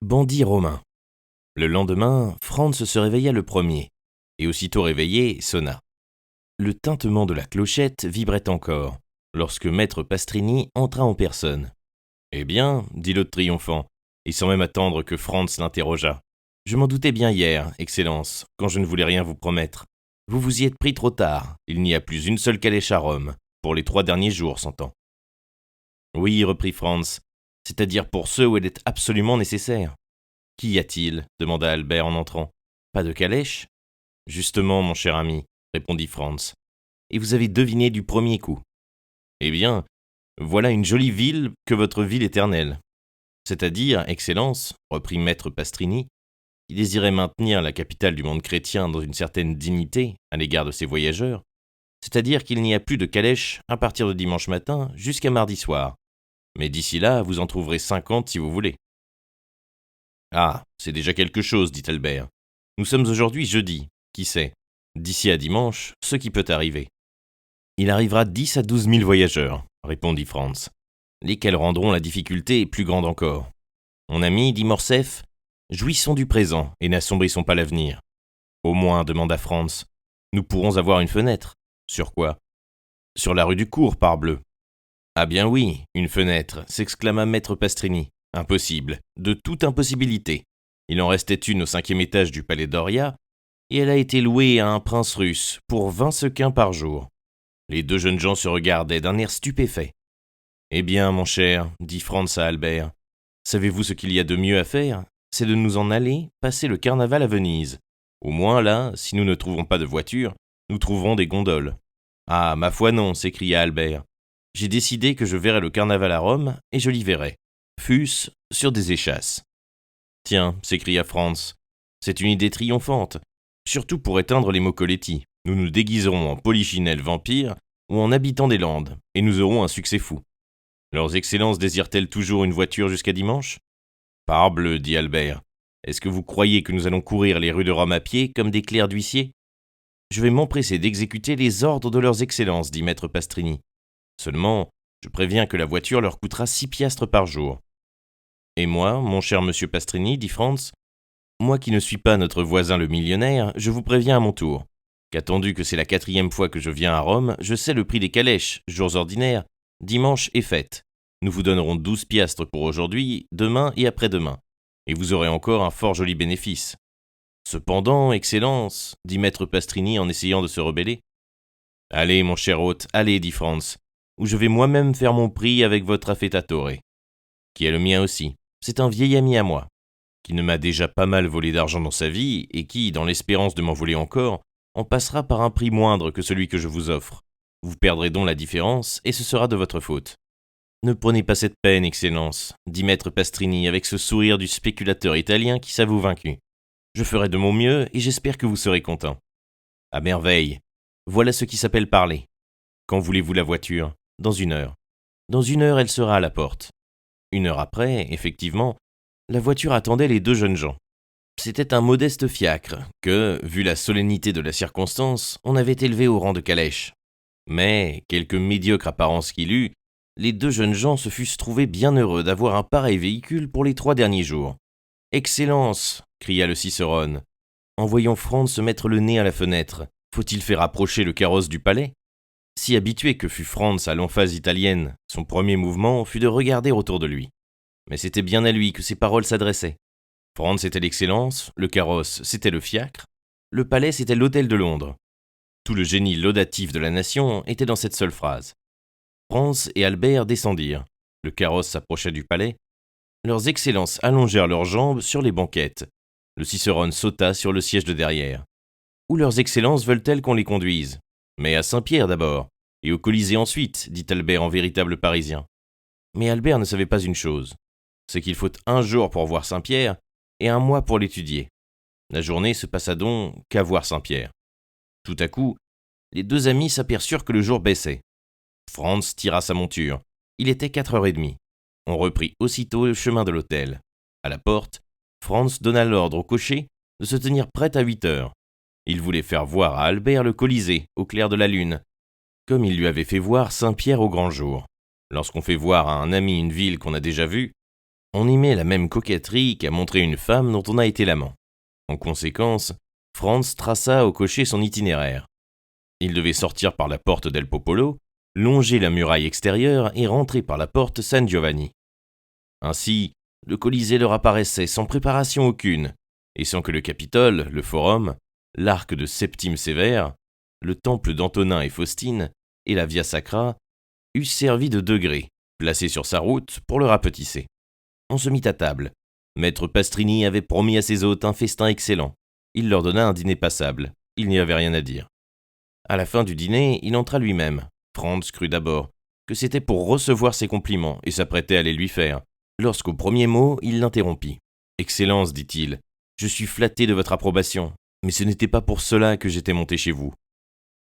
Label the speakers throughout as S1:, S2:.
S1: Bandit romain. Le lendemain, Franz se réveilla le premier, et aussitôt réveillé, sonna. Le tintement de la clochette vibrait encore, lorsque maître Pastrini entra en personne. « Eh bien, dit l'autre triomphant, et sans même attendre que Franz l'interrogeât. Je m'en doutais bien hier, Excellence, quand je ne voulais rien vous promettre. Vous vous y êtes pris trop tard, il n'y a plus une seule calèche à Rome, pour les 3 derniers jours, s'entend. » Oui, reprit Franz, c'est-à-dire pour ceux où elle est absolument nécessaire. Qu'y a-t-il demanda Albert en entrant. Pas de calèche ? Justement, mon cher ami, répondit Franz. Et vous avez deviné du premier coup. Eh bien, voilà une jolie ville que votre ville éternelle. C'est-à-dire, Excellence, reprit maître Pastrini, qui désirait maintenir la capitale du monde chrétien dans une certaine dignité à l'égard de ses voyageurs, c'est-à-dire qu'il n'y a plus de calèche à partir de dimanche matin jusqu'à mardi soir. Mais d'ici là, vous en trouverez 50 si vous voulez. Ah, c'est déjà quelque chose, dit Albert. Nous sommes aujourd'hui jeudi, qui sait, d'ici à dimanche, ce qui peut arriver. Il arrivera 10 à 12 000 voyageurs, répondit Franz, lesquels rendront la difficulté plus grande encore. Mon ami, dit Morcerf, jouissons du présent et n'assombrissons pas l'avenir. Au moins, demanda Franz, nous pourrons avoir une fenêtre. Sur quoi ? Sur la rue du Cours, parbleu. Ah bien oui, une fenêtre, s'exclama maître Pastrini. Impossible, de toute impossibilité. Il en restait une au 5e étage du palais Doria, et elle a été louée à un prince russe pour 20 sequins par jour. Les 2 jeunes gens se regardaient d'un air stupéfait. Eh bien, mon cher, dit Franz à Albert, savez-vous ce qu'il y a de mieux à faire ? C'est de nous en aller passer le carnaval à Venise. Au moins là, si nous ne trouvons pas de voiture, nous trouverons des gondoles. Ah, ma foi non, s'écria Albert. J'ai décidé que je verrai le carnaval à Rome, et je l'y verrai. Fût-ce sur des échasses. Tiens, s'écria Franz, c'est une idée triomphante, surtout pour éteindre les Mocoletti. Nous nous déguiserons en polichinelles vampires ou en habitants des Landes, et nous aurons un succès fou. Leurs excellences désirent-elles toujours une voiture jusqu'à dimanche ? Parbleu, dit Albert. Est-ce que vous croyez que nous allons courir les rues de Rome à pied comme des clercs d'huissier ? Je vais m'empresser d'exécuter les ordres de leurs excellences, dit maître Pastrini. Seulement, je préviens que la voiture leur coûtera 6 piastres par jour. Et moi, mon cher monsieur Pastrini, dit Franz, moi qui ne suis pas notre voisin le millionnaire, je vous préviens à mon tour, qu'attendu que c'est la 4e fois que je viens à Rome, je sais le prix des calèches, jours ordinaires, dimanche et fête. Nous vous donnerons 12 piastres pour aujourd'hui, demain et après-demain, et vous aurez encore un fort joli bénéfice. Cependant, Excellence, dit maître Pastrini en essayant de se rebeller. Allez, mon cher hôte, allez, dit Franz, où je vais moi-même faire mon prix avec votre affettatore, qui est le mien aussi. C'est un vieil ami à moi, qui ne m'a déjà pas mal volé d'argent dans sa vie, et qui, dans l'espérance de m'en voler encore, en passera par un prix moindre que celui que je vous offre. Vous perdrez donc la différence, et ce sera de votre faute. Ne prenez pas cette peine, Excellence, dit maître Pastrini avec ce sourire du spéculateur italien qui s'avoue vaincu. Je ferai de mon mieux, et j'espère que vous serez content. À merveille. Voilà ce qui s'appelle parler. Quand voulez-vous la voiture ? Dans 1 heure. Dans 1 heure, elle sera à la porte. 1 heure après, effectivement, la voiture attendait les 2 jeunes gens. C'était un modeste fiacre que, vu la solennité de la circonstance, on avait élevé au rang de calèche. Mais, quelque médiocre apparence qu'il eût, les 2 jeunes gens se fussent trouvés bien heureux d'avoir un pareil véhicule pour les 3 derniers jours. « Excellence !» cria le Cicérone, en voyant Franz se mettre le nez à la fenêtre. « Faut-il faire approcher le carrosse du palais ?» Si habitué que fut Franz à l'emphase italienne, son premier mouvement fut de regarder autour de lui. Mais c'était bien à lui que ces paroles s'adressaient. Franz était l'excellence, le carrosse c'était le fiacre, le palais c'était l'hôtel de Londres. Tout le génie laudatif de la nation était dans cette seule phrase. Franz et Albert descendirent. Le carrosse s'approcha du palais. Leurs excellences allongèrent leurs jambes sur les banquettes. Le Cicérone sauta sur le siège de derrière. Où leurs excellences veulent-elles qu'on les conduise ? Mais à Saint-Pierre d'abord, et au Colisée ensuite, dit Albert en véritable Parisien. Mais Albert ne savait pas une chose, c'est qu'il faut 1 jour pour voir Saint-Pierre et 1 mois pour l'étudier. La journée se passa donc qu'à voir Saint-Pierre. Tout à coup, les 2 amis s'aperçurent que le jour baissait. Franz tira sa monture. Il était 4h30. On reprit aussitôt le chemin de l'hôtel. À la porte, Franz donna l'ordre au cocher de se tenir prêt à 8h. Il voulait faire voir à Albert le Colisée, au clair de la lune, comme il lui avait fait voir Saint-Pierre au grand jour. Lorsqu'on fait voir à un ami une ville qu'on a déjà vue, On y met la même coquetterie qu'à montrer une femme dont on a été l'amant. En conséquence, Franz traça au cocher son itinéraire. Il devait sortir par la porte del Popolo, longer la muraille extérieure et rentrer par la porte San Giovanni. Ainsi, le Colisée leur apparaissait sans préparation aucune, et sans que le Capitole, le Forum, l'arc de Septime Sévère, le temple d'Antonin et Faustine et la Via Sacra eussent servi de degrés, placés sur sa route pour le rapetisser. On se mit à table. Maître Pastrini avait promis à ses hôtes un festin excellent. Il leur donna un dîner passable. Il n'y avait rien à dire. À la fin du dîner, il entra lui-même. Franz crut d'abord que c'était pour recevoir ses compliments et s'apprêtait à les lui faire, lorsqu'au premier mot, il l'interrompit. « Excellence, dit-il, je suis flatté de votre approbation, mais ce n'était pas pour cela que j'étais monté chez vous. »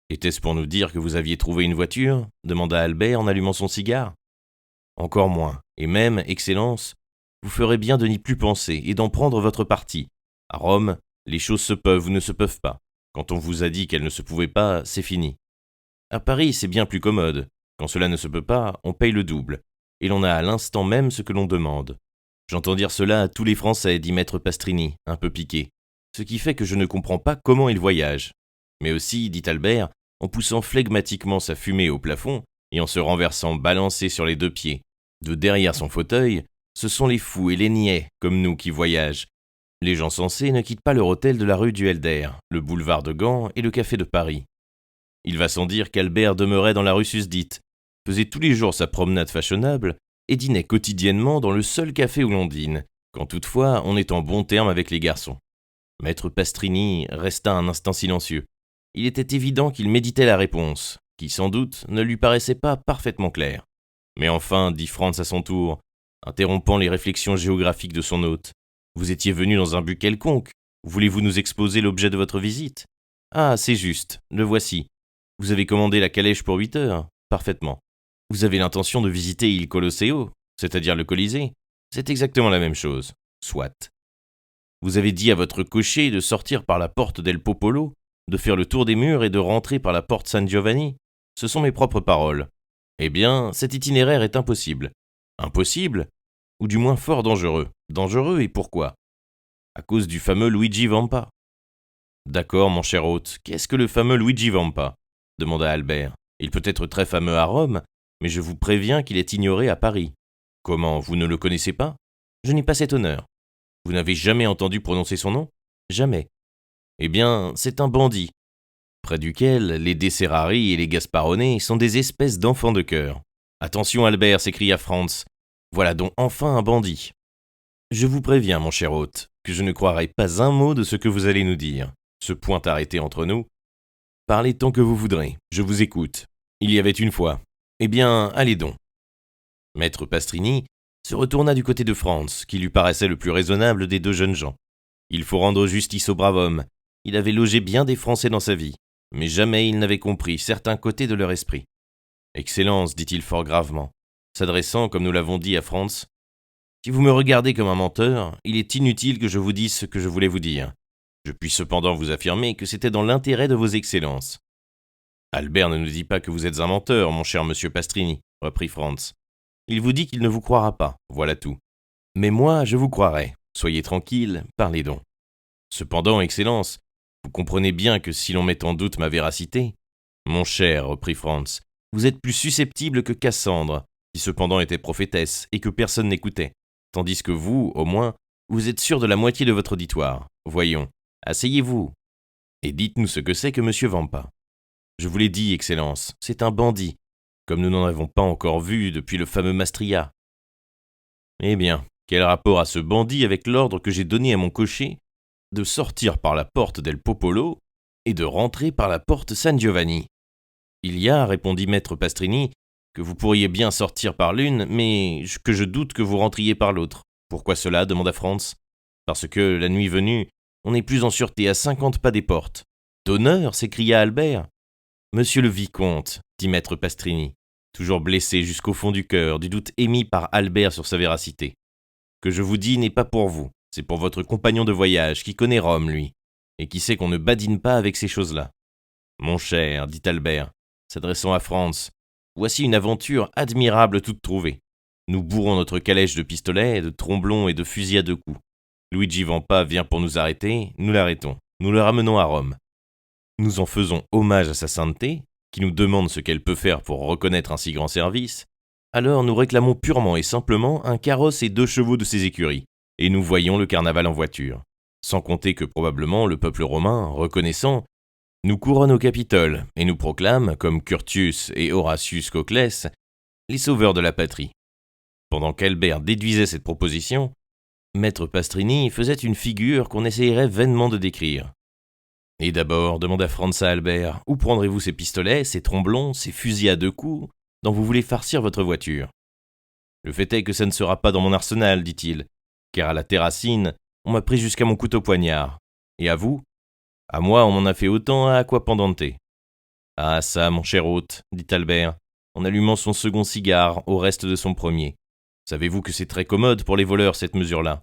S1: « Était-ce pour nous dire que vous aviez trouvé une voiture ?» demanda Albert en allumant son cigare. « Encore moins, et même, Excellence, vous ferez bien de n'y plus penser et d'en prendre votre parti. À Rome, les choses se peuvent ou ne se peuvent pas. Quand on vous a dit qu'elles ne se pouvaient pas, c'est fini. À Paris, c'est bien plus commode. Quand cela ne se peut pas, on paye le double, et l'on a à l'instant même ce que l'on demande. J'entends dire cela à tous les Français, dit maître Pastrini, un peu piqué, ce qui fait que je ne comprends pas comment ils voyagent. Mais aussi, dit Albert, en poussant flegmatiquement sa fumée au plafond et en se renversant balancé sur les deux pieds, de derrière son fauteuil, ce sont les fous et les niais, comme nous, qui voyagent. Les gens sensés ne quittent pas leur hôtel de la rue du Helder, le boulevard de Gand et le café de Paris. Il va sans dire qu'Albert demeurait dans la rue susdite, faisait tous les jours sa promenade fashionable et dînait quotidiennement dans le seul café où l'on dîne, quand toutefois on est en bon terme avec les garçons. Maître Pastrini resta un instant silencieux. Il était évident qu'il méditait la réponse, qui sans doute ne lui paraissait pas parfaitement claire. Mais enfin, dit Franz à son tour, interrompant les réflexions géographiques de son hôte, vous étiez venu dans un but quelconque. Voulez-vous nous exposer l'objet de votre visite ? Ah, c'est juste, le voici. Vous avez commandé la calèche pour 8 heures ? Parfaitement. Vous avez l'intention de visiter Il Colosseo, c'est-à-dire le Colisée ? C'est exactement la même chose. Soit. Vous avez dit à votre cocher de sortir par la porte del Popolo, de faire le tour des murs et de rentrer par la porte San Giovanni ? Ce sont mes propres paroles. Eh bien, cet itinéraire est impossible. Impossible ? Ou du moins fort dangereux. Dangereux, et pourquoi ? À cause du fameux Luigi Vampa. D'accord, mon cher hôte, qu'est-ce que le fameux Luigi Vampa ? Demanda Albert. Il peut être très fameux à Rome, mais je vous préviens qu'il est ignoré à Paris. Comment, vous ne le connaissez pas ? Je n'ai pas cet honneur. Vous n'avez jamais entendu prononcer son nom ? Jamais. Eh bien, c'est un bandit, près duquel les Desserrari et les Gasparone sont des espèces d'enfants de cœur. Attention, Albert, s'écria Franz. Voilà donc enfin un bandit. Je vous préviens, mon cher hôte, que je ne croirai pas un mot de ce que vous allez nous dire. Ce point arrêté entre nous. Parlez tant que vous voudrez, je vous écoute. Il y avait une fois. Eh bien, allez donc. Maître Pastrini se retourna du côté de Franz, qui lui paraissait le plus raisonnable des deux jeunes gens. Il faut rendre justice au brave homme. Il avait logé bien des Français dans sa vie, mais jamais il n'avait compris certains côtés de leur esprit. « Excellence, dit-il fort gravement, s'adressant, comme nous l'avons dit, à Franz, si vous me regardez comme un menteur, il est inutile que je vous dise ce que je voulais vous dire. Je puis cependant vous affirmer que c'était dans l'intérêt de vos excellences. » « Albert ne nous dit pas que vous êtes un menteur, mon cher monsieur Pastrini, reprit Franz. Il vous dit qu'il ne vous croira pas, voilà tout. Mais moi, je vous croirai. Soyez tranquille, parlez donc. Cependant, Excellence, vous comprenez bien que si l'on met en doute ma véracité... Mon cher, reprit Franz, vous êtes plus susceptible que Cassandre, qui cependant était prophétesse et que personne n'écoutait, tandis que vous, au moins, vous êtes sûr de la moitié de votre auditoire. Voyons, asseyez-vous, et dites-nous ce que c'est que monsieur Vampa. Je vous l'ai dit, Excellence, c'est un bandit, comme nous n'en avons pas encore vu depuis le fameux Mastria. Eh bien, quel rapport a ce bandit avec l'ordre que j'ai donné à mon cocher de sortir par la porte del Popolo et de rentrer par la porte San Giovanni ? Il y a, répondit maître Pastrini, que vous pourriez bien sortir par l'une, mais que je doute que vous rentriez par l'autre. Pourquoi cela ? Demanda Franz. Parce que, la nuit venue, on n'est plus en sûreté à 50 pas des portes. D'honneur, s'écria Albert. Monsieur le vicomte, dit maître Pastrini, toujours blessé jusqu'au fond du cœur du doute émis par Albert sur sa véracité. Que je vous dis n'est pas pour vous, c'est pour votre compagnon de voyage qui connaît Rome, lui, et qui sait qu'on ne badine pas avec ces choses-là. Mon cher, dit Albert, s'adressant à Franz, voici une aventure admirable toute trouvée. Nous bourrons notre calèche de pistolets, de tromblons et de fusils à 2 coups. Luigi Vampa vient pour nous arrêter, nous l'arrêtons, nous le ramenons à Rome. Nous en faisons hommage à sa sainteté, qui nous demande ce qu'elle peut faire pour reconnaître un si grand service. Alors nous réclamons purement et simplement un carrosse et 2 chevaux de ses écuries, et nous voyons le carnaval en voiture. Sans compter que probablement le peuple romain, reconnaissant, nous couronne au Capitole et nous proclame, comme Curtius et Horatius Coclès, les sauveurs de la patrie. Pendant qu'Albert déduisait cette proposition, Maître Pastrini faisait une figure qu'on essayerait vainement de décrire. « Et d'abord, demanda Franz à Albert, où prendrez-vous ces pistolets, ces tromblons, ces fusils à 2 coups, dont vous voulez farcir votre voiture ?»« Le fait est que ça ne sera pas dans mon arsenal, dit-il, car à la Terracine, on m'a pris jusqu'à mon couteau poignard. Et à vous ? À moi, on m'en a fait autant à Aquapendente. »« Ah ça, mon cher hôte, dit Albert, en allumant son second cigare au reste de son premier. Savez-vous que c'est très commode pour les voleurs, cette mesure-là,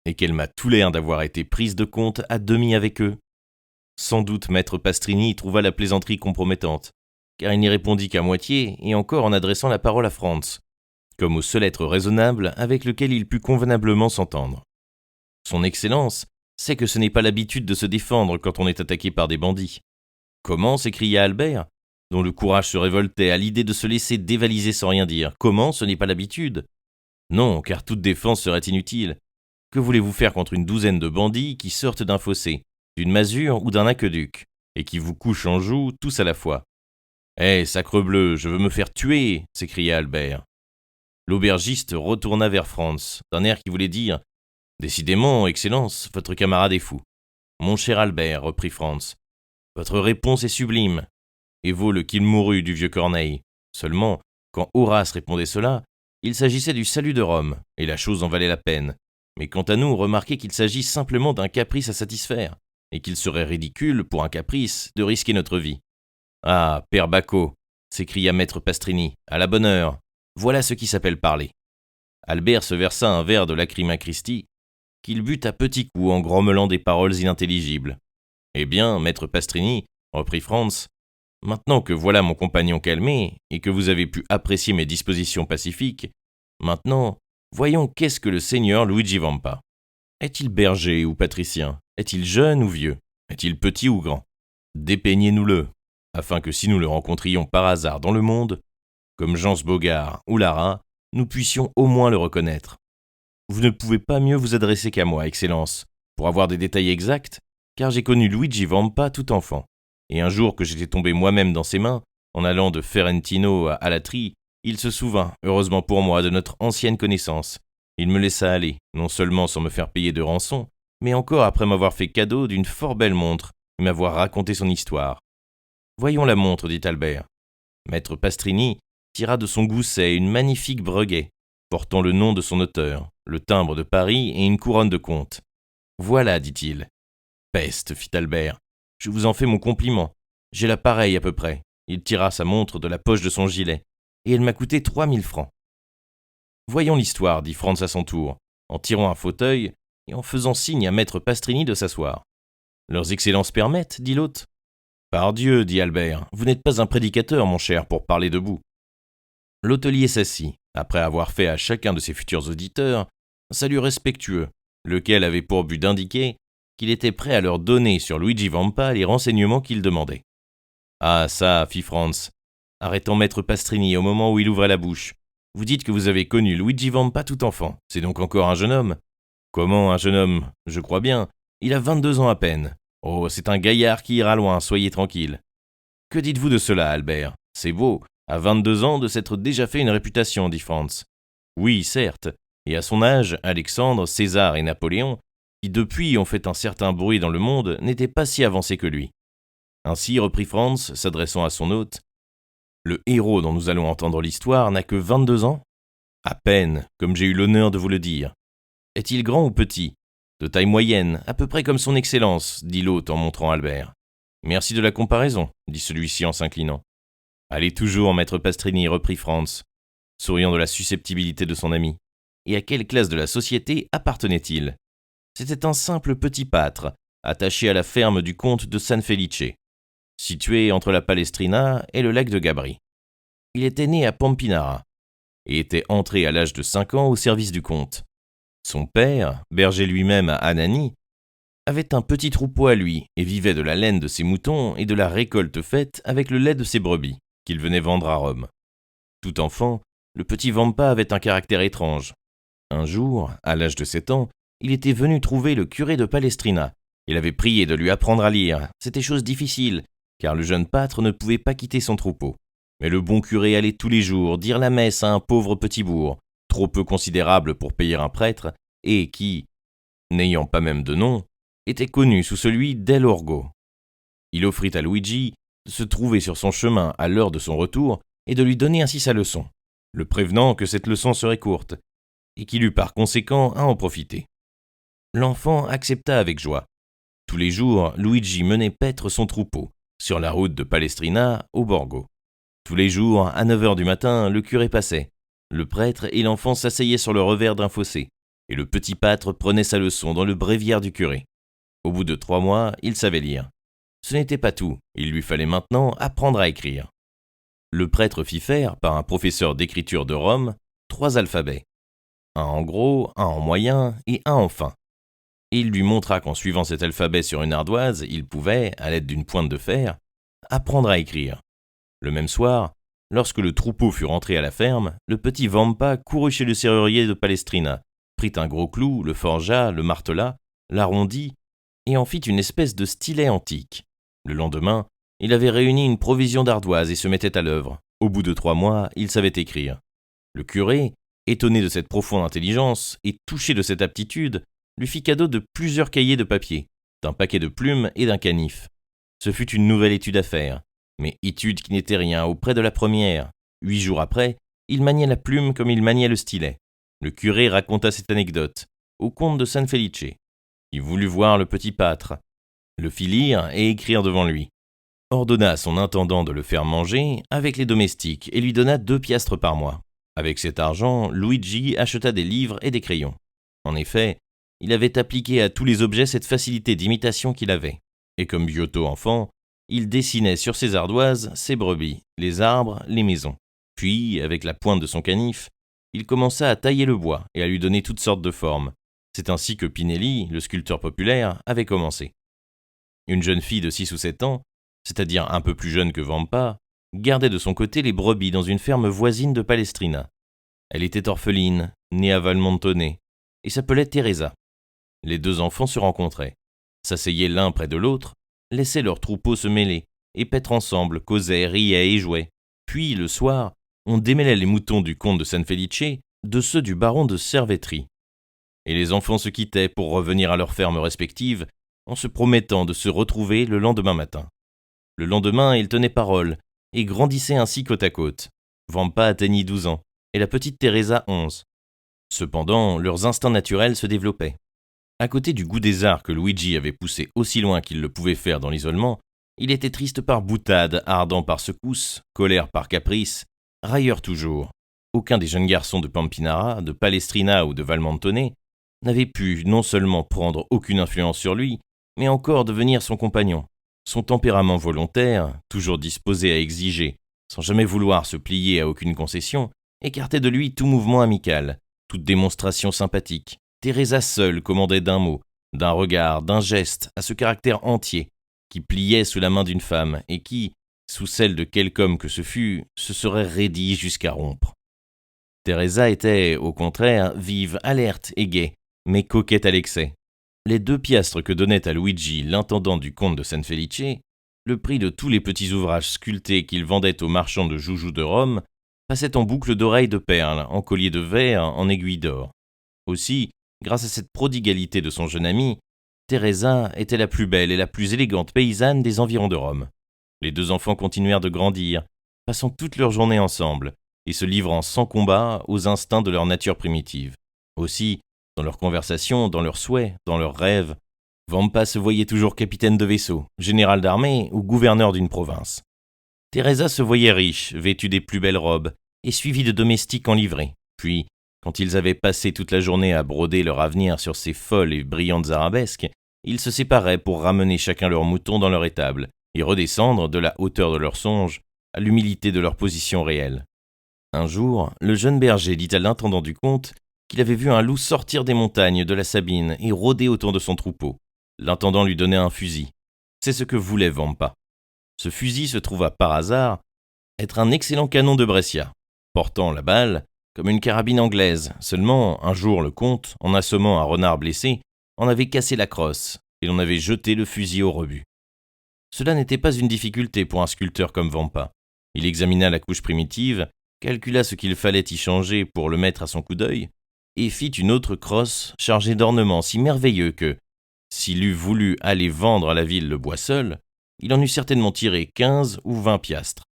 S1: et qu'elle m'a tout l'air d'avoir été prise de compte à demi avec eux. Sans doute Maître Pastrini trouva la plaisanterie compromettante, car il n'y répondit qu'à moitié, et encore en adressant la parole à Franz, comme au seul être raisonnable avec lequel il put convenablement s'entendre. Son Excellence sait que ce n'est pas l'habitude de se défendre quand on est attaqué par des bandits. Comment, s'écria Albert, dont le courage se révoltait à l'idée de se laisser dévaliser sans rien dire. Comment, ce n'est pas l'habitude ? Non, car toute défense serait inutile. Que voulez-vous faire contre une douzaine de bandits qui sortent d'un fossé, d'une masure ou d'un aqueduc, et qui vous couchent en joue tous à la fois ? Sacrebleu, je veux me faire tuer !» s'écria Albert. L'aubergiste retourna vers Franz, d'un air qui voulait dire « Décidément, Excellence, votre camarade est fou. »« Mon cher Albert, reprit Franz, votre réponse est sublime, et vaut le qu'il mourut du vieux Corneille. Seulement, quand Horace répondait cela, il s'agissait du salut de Rome, et la chose en valait la peine. Mais quant à nous, remarquez qu'il s'agit simplement d'un caprice à satisfaire, et qu'il serait ridicule, pour un caprice, de risquer notre vie. »« Ah, père Bacco !» s'écria maître Pastrini, « à la bonne heure. Voilà ce qui s'appelle parler. » Albert se versa un verre de Lacryma Christi, qu'il but à petits coups en grommelant des paroles inintelligibles. « Eh bien, maître Pastrini, reprit Franz, maintenant que voilà mon compagnon calmé, et que vous avez pu apprécier mes dispositions pacifiques, maintenant, voyons qu'est-ce que le seigneur Luigi Vampa. Est-il berger ou patricien ? Est-il jeune ou vieux ? Est-il petit ou grand ? Dépeignez-nous-le, afin que si nous le rencontrions par hasard dans le monde, comme Jean Bogart ou Lara, nous puissions au moins le reconnaître. Vous ne pouvez pas mieux vous adresser qu'à moi, Excellence, pour avoir des détails exacts, car j'ai connu Luigi Vampa tout enfant. Et un jour que j'étais tombé moi-même dans ses mains, en allant de Ferentino à Alatri, il se souvint, heureusement pour moi, de notre ancienne connaissance. Il me laissa aller, non seulement sans me faire payer de rançon, mais encore après m'avoir fait cadeau d'une fort belle montre et m'avoir raconté son histoire. « Voyons la montre, dit Albert. » Maître Pastrini tira de son gousset une magnifique breguet, portant le nom de son auteur, le timbre de Paris et une couronne de comte. « Voilà, dit-il. »« Peste, fit Albert. Je vous en fais mon compliment. J'ai la pareille à peu près. » Il tira sa montre de la poche de son gilet, et elle m'a coûté 3000 francs. « Voyons l'histoire, dit Franz à son tour, en tirant un fauteuil et en faisant signe à maître Pastrini de s'asseoir. « Leurs excellences permettent, dit l'hôte. »« Pardieu, dit Albert, vous n'êtes pas un prédicateur, mon cher, pour parler debout. » L'hôtelier s'assit, après avoir fait à chacun de ses futurs auditeurs un salut respectueux, lequel avait pour but d'indiquer qu'il était prêt à leur donner sur Luigi Vampa les renseignements qu'ils demandaient. « Ah ça, fit Franz, arrêtant maître Pastrini au moment où il ouvrait la bouche. Vous dites que vous avez connu Luigi Vampa tout enfant. C'est donc encore un jeune homme ? » ?»« Comment un jeune homme ? Je crois bien. Il a 22 ans à peine. Oh, c'est un gaillard qui ira loin, soyez tranquille. » »« Que dites-vous de cela, Albert ? C'est beau, à 22 ans, de s'être déjà fait une réputation, dit Franz. »« Oui, certes. Et à son âge, Alexandre, César et Napoléon, qui depuis ont fait un certain bruit dans le monde, n'étaient pas si avancés que lui. Ainsi, reprit Franz, s'adressant à son hôte, le héros dont nous allons entendre l'histoire n'a que 22 ans ? À peine, comme j'ai eu l'honneur de vous le dire. Est-il grand ou petit ? De taille moyenne, à peu près comme son Excellence, dit l'hôte en montrant Albert. Merci de la comparaison, dit celui-ci en s'inclinant. Allez toujours, maître Pastrini, reprit Franz, souriant de la susceptibilité de son ami. Et à quelle classe de la société appartenait-il ? C'était un simple petit pâtre, attaché à la ferme du comte de San Felice, situé entre la Palestrina et le lac de Gabri. Il était né à Pampinara, et était entré à l'âge de 5 ans au service du comte. Son père, berger lui-même à Anagni, avait un petit troupeau à lui et vivait de la laine de ses moutons et de la récolte faite avec le lait de ses brebis, qu'il venait vendre à Rome. Tout enfant, le petit Vampa avait un caractère étrange. Un jour, à l'âge de 7 ans, il était venu trouver le curé de Palestrina. Il avait prié de lui apprendre à lire. C'était chose difficile, car le jeune pâtre ne pouvait pas quitter son troupeau. Mais le bon curé allait tous les jours dire la messe à un pauvre petit bourg, trop peu considérable pour payer un prêtre, et qui, n'ayant pas même de nom, était connu sous celui d'El Orgo. Il offrit à Luigi de se trouver sur son chemin à l'heure de son retour et de lui donner ainsi sa leçon, le prévenant que cette leçon serait courte, et qu'il eut par conséquent à en profiter. L'enfant accepta avec joie. Tous les jours, Luigi menait paître son troupeau, sur la route de Palestrina au Borgo. Tous les jours, à 9 heures du matin, le curé passait. Le prêtre et l'enfant s'asseyaient sur le revers d'un fossé, et le petit pâtre prenait sa leçon dans le bréviaire du curé. Au bout de 3 mois, il savait lire. Ce n'était pas tout, il lui fallait maintenant apprendre à écrire. Le prêtre fit faire, par un professeur d'écriture de Rome, 3 alphabets. Un en gros, un en moyen et un en fin. Et il lui montra qu'en suivant cet alphabet sur une ardoise, il pouvait, à l'aide d'une pointe de fer, apprendre à écrire. Le même soir, lorsque le troupeau fut rentré à la ferme, le petit Vampa courut chez le serrurier de Palestrina, prit un gros clou, le forgea, le martela, l'arrondit, et en fit une espèce de stylet antique. Le lendemain, il avait réuni une provision d'ardoises et se mettait à l'œuvre. Au bout de 3 mois, il savait écrire. Le curé, étonné de cette profonde intelligence et touché de cette aptitude, lui fit cadeau de plusieurs cahiers de papier, d'un paquet de plumes et d'un canif. Ce fut une nouvelle étude à faire, mais étude qui n'était rien auprès de la première. 8 jours après, il maniait la plume comme il maniait le stylet. Le curé raconta cette anecdote au comte de San Felice. Il voulut voir le petit pâtre, le fit lire et écrire devant lui. Ordonna à son intendant de le faire manger avec les domestiques et lui donna 2 piastres par mois. Avec cet argent, Luigi acheta des livres et des crayons. En effet, il avait appliqué à tous les objets cette facilité d'imitation qu'il avait. Et comme Giotto enfant, il dessinait sur ses ardoises ses brebis, les arbres, les maisons. Puis, avec la pointe de son canif, il commença à tailler le bois et à lui donner toutes sortes de formes. C'est ainsi que Pinelli, le sculpteur populaire, avait commencé. Une jeune fille de 6 ou 7 ans, c'est-à-dire un peu plus jeune que Vampa, gardait de son côté les brebis dans une ferme voisine de Palestrina. Elle était orpheline, née à Valmontone, et s'appelait Teresa. Les 2 enfants se rencontraient, s'asseyaient l'un près de l'autre, laissaient leurs troupeaux se mêler, et paître ensemble, causaient, riaient et jouaient. Puis, le soir, on démêlait les moutons du comte de San Felice de ceux du baron de Cervetri. Et les enfants se quittaient pour revenir à leurs fermes respectives, en se promettant de se retrouver le lendemain matin. Le lendemain, ils tenaient parole, et grandissaient ainsi côte à côte. Vampa atteignit 12 ans, et la petite Teresa 11. Cependant, leurs instincts naturels se développaient. À côté du goût des arts que Luigi avait poussé aussi loin qu'il le pouvait faire dans l'isolement, il était triste par boutade, ardent par secousse, colère par caprice, railleur toujours. Aucun des jeunes garçons de Pampinara, de Palestrina ou de Valmontone n'avait pu non seulement prendre aucune influence sur lui, mais encore devenir son compagnon. Son tempérament volontaire, toujours disposé à exiger, sans jamais vouloir se plier à aucune concession, écartait de lui tout mouvement amical, toute démonstration sympathique. Teresa seule commandait d'un mot, d'un regard, d'un geste, à ce caractère entier, qui pliait sous la main d'une femme et qui, sous celle de quelque homme que ce fût, se serait raidi jusqu'à rompre. Teresa était, au contraire, vive, alerte et gaie, mais coquette à l'excès. Les 2 piastres que donnait à Luigi l'intendant du comte de San Felice, le prix de tous les petits ouvrages sculptés qu'il vendait aux marchands de joujoux de Rome, passait en boucles d'oreilles de perles, en colliers de verre, en aiguilles d'or. Aussi, grâce à cette prodigalité de son jeune ami, Teresa était la plus belle et la plus élégante paysanne des environs de Rome. Les 2 enfants continuèrent de grandir, passant toute leur journée ensemble, et se livrant sans combat aux instincts de leur nature primitive. Aussi, dans leurs conversations, dans leurs souhaits, dans leurs rêves, Vampa se voyait toujours capitaine de vaisseau, général d'armée ou gouverneur d'une province. Teresa se voyait riche, vêtue des plus belles robes, et suivie de domestiques en livrée. Puis, quand ils avaient passé toute la journée à broder leur avenir sur ces folles et brillantes arabesques, ils se séparaient pour ramener chacun leur mouton dans leur étable, et redescendre de la hauteur de leurs songes à l'humilité de leur position réelle. Un jour, le jeune berger dit à l'intendant du comte qu'il avait vu un loup sortir des montagnes de la Sabine et rôder autour de son troupeau. L'intendant lui donnait un fusil. C'est ce que voulait Vampa. Ce fusil se trouva par hasard être un excellent canon de Brescia, portant la balle comme une carabine anglaise. Seulement, un jour, le comte, en assommant un renard blessé, en avait cassé la crosse et l'on avait jeté le fusil au rebut. Cela n'était pas une difficulté pour un sculpteur comme Vampa. Il examina la couche primitive, calcula ce qu'il fallait y changer pour le mettre à son coup d'œil, et fit une autre crosse chargée d'ornements si merveilleux que, s'il eût voulu aller vendre à la ville le bois seul, il en eût certainement tiré 15 ou 20 piastres.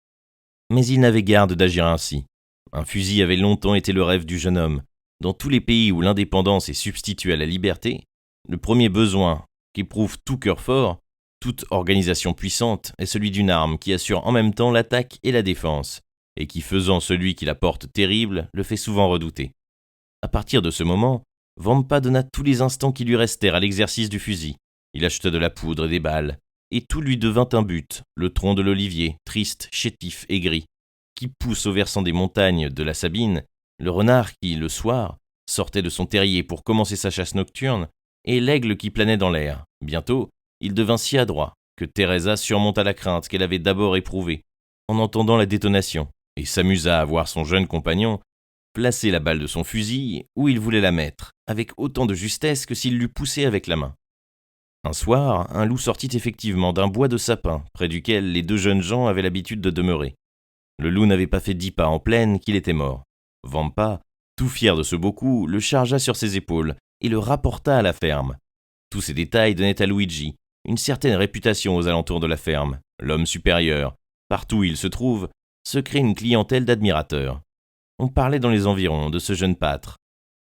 S1: Mais il n'avait garde d'agir ainsi. Un fusil avait longtemps été le rêve du jeune homme. Dans tous les pays où l'indépendance est substituée à la liberté, le premier besoin qu'éprouve tout cœur fort, toute organisation puissante, est celui d'une arme qui assure en même temps l'attaque et la défense, et qui, faisant celui qui la porte terrible, le fait souvent redouter. À partir de ce moment, Vampa donna tous les instants qui lui restèrent à l'exercice du fusil. Il acheta de la poudre et des balles, et tout lui devint un but, le tronc de l'olivier, triste, chétif et gris, qui pousse au versant des montagnes de la Sabine, le renard qui, le soir, sortait de son terrier pour commencer sa chasse nocturne, et l'aigle qui planait dans l'air. Bientôt, il devint si adroit que Teresa surmonta la crainte qu'elle avait d'abord éprouvée en entendant la détonation, et s'amusa à voir son jeune compagnon placer la balle de son fusil où il voulait la mettre, avec autant de justesse que s'il l'eût poussée avec la main. Un soir, un loup sortit effectivement d'un bois de sapins, près duquel les deux jeunes gens avaient l'habitude de demeurer. Le loup n'avait pas fait 10 pas en plaine qu'il était mort. Vampa, tout fier de ce beau coup, le chargea sur ses épaules et le rapporta à la ferme. Tous ces détails donnaient à Luigi une certaine réputation aux alentours de la ferme. L'homme supérieur, partout où il se trouve, se crée une clientèle d'admirateurs. On parlait dans les environs de ce jeune pâtre,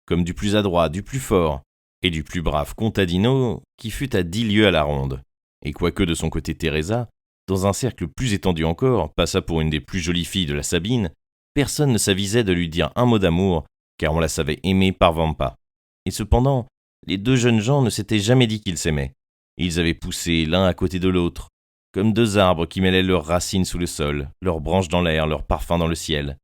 S1: comme du plus adroit, du plus fort, et du plus brave contadino qui fut à 10 lieues à la ronde. Et quoique de son côté Teresa, dans un cercle plus étendu encore, passa pour une des plus jolies filles de la Sabine, personne ne s'avisait de lui dire un mot d'amour, car on la savait aimée par Vampa. Et cependant, les deux jeunes gens ne s'étaient jamais dit qu'ils s'aimaient. Ils avaient poussé l'un à côté de l'autre, comme deux arbres qui mêlaient leurs racines sous le sol, leurs branches dans l'air, leurs parfums dans le ciel.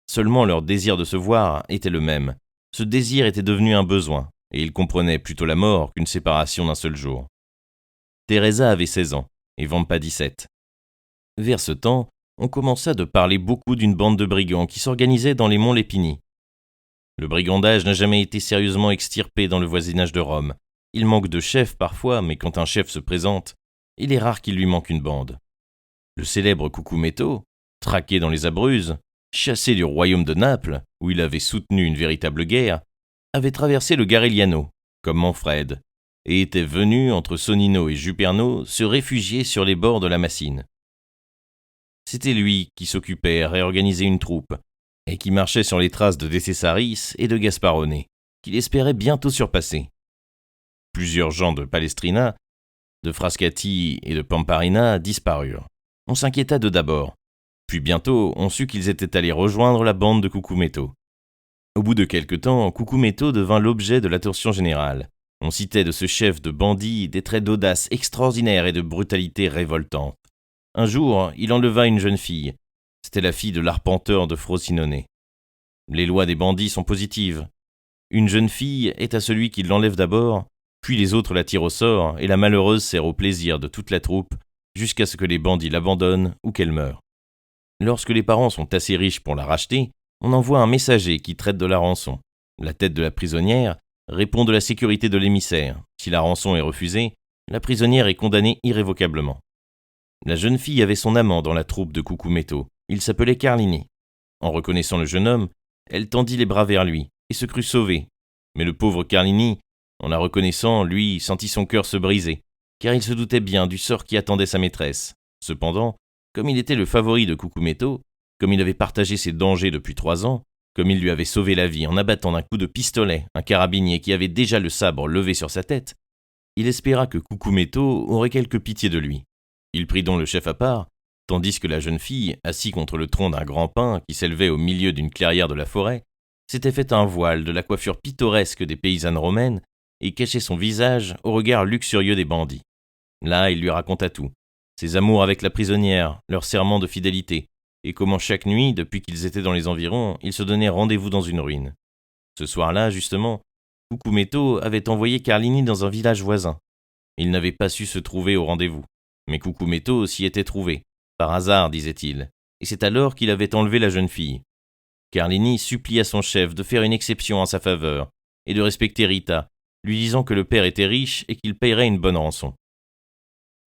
S1: Seulement leur désir de se voir était le même. Ce désir était devenu un besoin, et ils comprenaient plutôt la mort qu'une séparation d'un seul jour. Teresa avait 16 ans, et Vampa 17. Vers ce temps, on commença de parler beaucoup d'une bande de brigands qui s'organisait dans les monts Lépini. Le brigandage n'a jamais été sérieusement extirpé dans le voisinage de Rome. Il manque de chefs parfois, mais quand un chef se présente, il est rare qu'il lui manque une bande. Le célèbre Cucumetto, traqué dans les Abruzzes, chassé du royaume de Naples, où il avait soutenu une véritable guerre, avait traversé le Garigliano, comme Manfred, et était venu, entre Sonnino et Juperno, se réfugier sur les bords de la Massine. C'était lui qui s'occupait à réorganiser une troupe, et qui marchait sur les traces de De Cessaris et de Gasparone, qu'il espérait bientôt surpasser. Plusieurs gens de Palestrina, de Frascati et de Pamparina disparurent. On s'inquiéta d'eux d'abord, puis bientôt on sut qu'ils étaient allés rejoindre la bande de Cucumetto. Au bout de quelque temps, Cucumetto devint l'objet de l'attention générale. On citait de ce chef de bandits des traits d'audace extraordinaires et de brutalité révoltante. Un jour, il enleva une jeune fille. C'était la fille de l'arpenteur de Frosinone. Les lois des bandits sont positives. Une jeune fille est à celui qui l'enlève d'abord, puis les autres la tirent au sort, et la malheureuse sert au plaisir de toute la troupe, jusqu'à ce que les bandits l'abandonnent ou qu'elle meure. Lorsque les parents sont assez riches pour la racheter, on envoie un messager qui traite de la rançon. La tête de la prisonnière répond de la sécurité de l'émissaire. Si la rançon est refusée, la prisonnière est condamnée irrévocablement. La jeune fille avait son amant dans la troupe de Cucumetto. Il s'appelait Carlini. En reconnaissant le jeune homme, elle tendit les bras vers lui et se crut sauvée. Mais le pauvre Carlini, en la reconnaissant, lui, sentit son cœur se briser, car il se doutait bien du sort qui attendait sa maîtresse. Cependant, comme il était le favori de Cucumetto, comme il avait partagé ses dangers depuis 3 ans, comme il lui avait sauvé la vie en abattant d'un coup de pistolet un carabinier qui avait déjà le sabre levé sur sa tête, il espéra que Cucumetto aurait quelque pitié de lui. Il prit donc le chef à part, tandis que la jeune fille, assise contre le tronc d'un grand pin qui s'élevait au milieu d'une clairière de la forêt, s'était fait un voile de la coiffure pittoresque des paysannes romaines et cachait son visage au regard luxurieux des bandits. Là, il lui raconta tout, ses amours avec la prisonnière, leur serment de fidélité, et comment chaque nuit, depuis qu'ils étaient dans les environs, ils se donnaient rendez-vous dans une ruine. Ce soir-là, justement, Cucumetto avait envoyé Carlini dans un village voisin. Il n'avait pas su se trouver au rendez-vous, mais Cucumetto s'y était trouvé, par hasard, disait-il, et c'est alors qu'il avait enlevé la jeune fille. Carlini supplia son chef de faire une exception en sa faveur et de respecter Rita, lui disant que le père était riche et qu'il payerait une bonne rançon.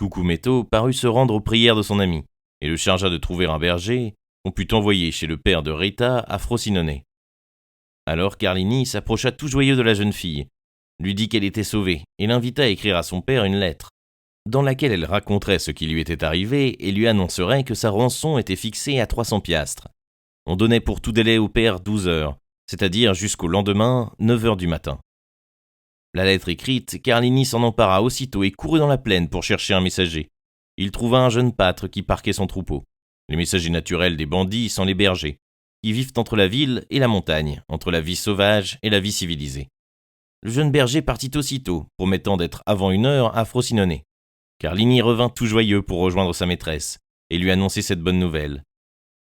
S1: Cucumetto parut se rendre aux prières de son ami et le chargea de trouver un berger qu'on put envoyer chez le père de Rita à Frosinone. Alors Carlini s'approcha tout joyeux de la jeune fille, lui dit qu'elle était sauvée et l'invita à écrire à son père une lettre, dans laquelle elle raconterait ce qui lui était arrivé et lui annoncerait que sa rançon était fixée à 300 piastres. On donnait pour tout délai au père 12 heures, c'est-à-dire jusqu'au lendemain, 9 heures du matin. La lettre écrite, Carlini s'en empara aussitôt et courut dans la plaine pour chercher un messager. Il trouva un jeune pâtre qui parquait son troupeau. Les messagers naturels des bandits sont les bergers, qui vivent entre la ville et la montagne, entre la vie sauvage et la vie civilisée. Le jeune berger partit aussitôt, promettant d'être avant 1 heure à Frosinone. Carlini revint tout joyeux pour rejoindre sa maîtresse et lui annoncer cette bonne nouvelle.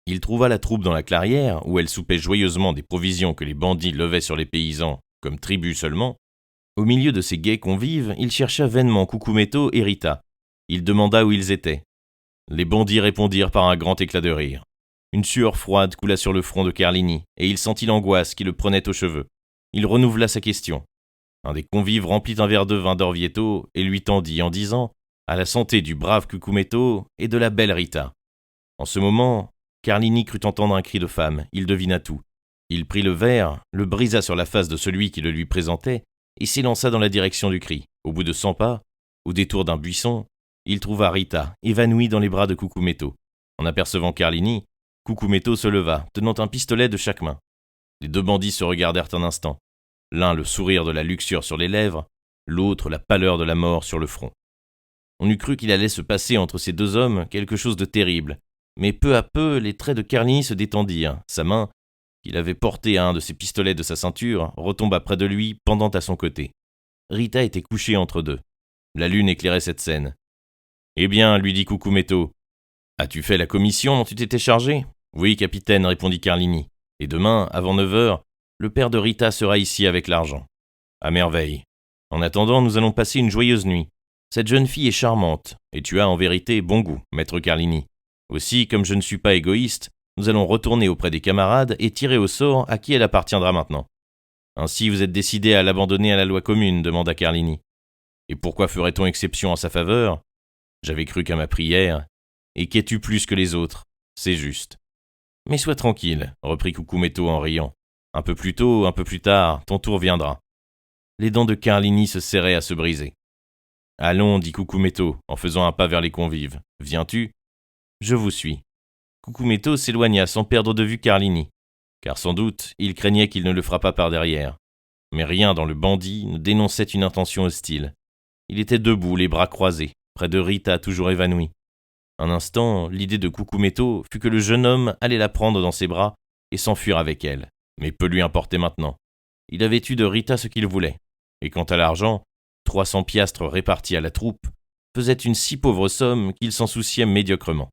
S1: Il trouva la troupe dans la clairière, où elle soupait joyeusement des provisions que les bandits levaient sur les paysans, comme tribut seulement. Au milieu de ces gais convives, il chercha vainement Cucumetto et Rita. Il demanda où ils étaient. Les bandits répondirent par un grand éclat de rire. Une sueur froide coula sur le front de Carlini, et il sentit l'angoisse qui le prenait aux cheveux. Il renouvela sa question. Un des convives remplit un verre de vin d'Orvieto et lui tendit en disant « À la santé du brave Cucumetto et de la belle Rita ». En ce moment, Carlini crut entendre un cri de femme, il devina tout. Il prit le verre, le brisa sur la face de celui qui le lui présentait et s'élança dans la direction du cri. Au bout de 100 pas, au détour d'un buisson, il trouva Rita, évanouie dans les bras de Cucumetto. En apercevant Carlini, Cucumetto se leva, tenant un pistolet de chaque main. Les deux bandits se regardèrent un instant. L'un le sourire de la luxure sur les lèvres, l'autre la pâleur de la mort sur le front. On eût cru qu'il allait se passer entre ces deux hommes quelque chose de terrible, mais peu à peu les traits de Carlini se détendirent. Sa main, qu'il avait portée à un de ses pistolets de sa ceinture, retomba près de lui, pendant à son côté. Rita était couchée entre deux. La lune éclairait cette scène. « Eh bien, lui dit Cucumetto, as-tu fait la commission dont tu t'étais chargé ?»« Oui, capitaine, répondit Carlini. Et demain, avant 9 heures, le père de Rita sera ici avec l'argent. À merveille. En attendant, nous allons passer une joyeuse nuit. Cette jeune fille est charmante, et tu as en vérité bon goût, maître Carlini. Aussi, comme je ne suis pas égoïste, nous allons retourner auprès des camarades et tirer au sort à qui elle appartiendra maintenant. Ainsi vous êtes décidé à l'abandonner à la loi commune, demanda Carlini. Et pourquoi ferait-on exception en sa faveur? J'avais cru qu'à ma prière. Et qu'es-tu plus que les autres? C'est juste. Mais sois tranquille, reprit Cucumetto en riant. Un peu plus tôt, un peu plus tard, ton tour viendra. Les dents de Carlini se serraient à se briser. Allons, dit Cucumetto, en faisant un pas vers les convives. Viens-tu? Je vous suis. Cucumetto s'éloigna sans perdre de vue Carlini, car sans doute il craignait qu'il ne le frappât par derrière. Mais rien dans le bandit ne dénonçait une intention hostile. Il était debout, les bras croisés, près de Rita toujours évanouie. Un instant, l'idée de Cucumetto fut que le jeune homme allait la prendre dans ses bras et s'enfuir avec elle. Mais peu lui importait maintenant. Il avait eu de Rita ce qu'il voulait. Et quant à l'argent, 300 piastres répartis à la troupe, faisait une si pauvre somme qu'il s'en souciait médiocrement.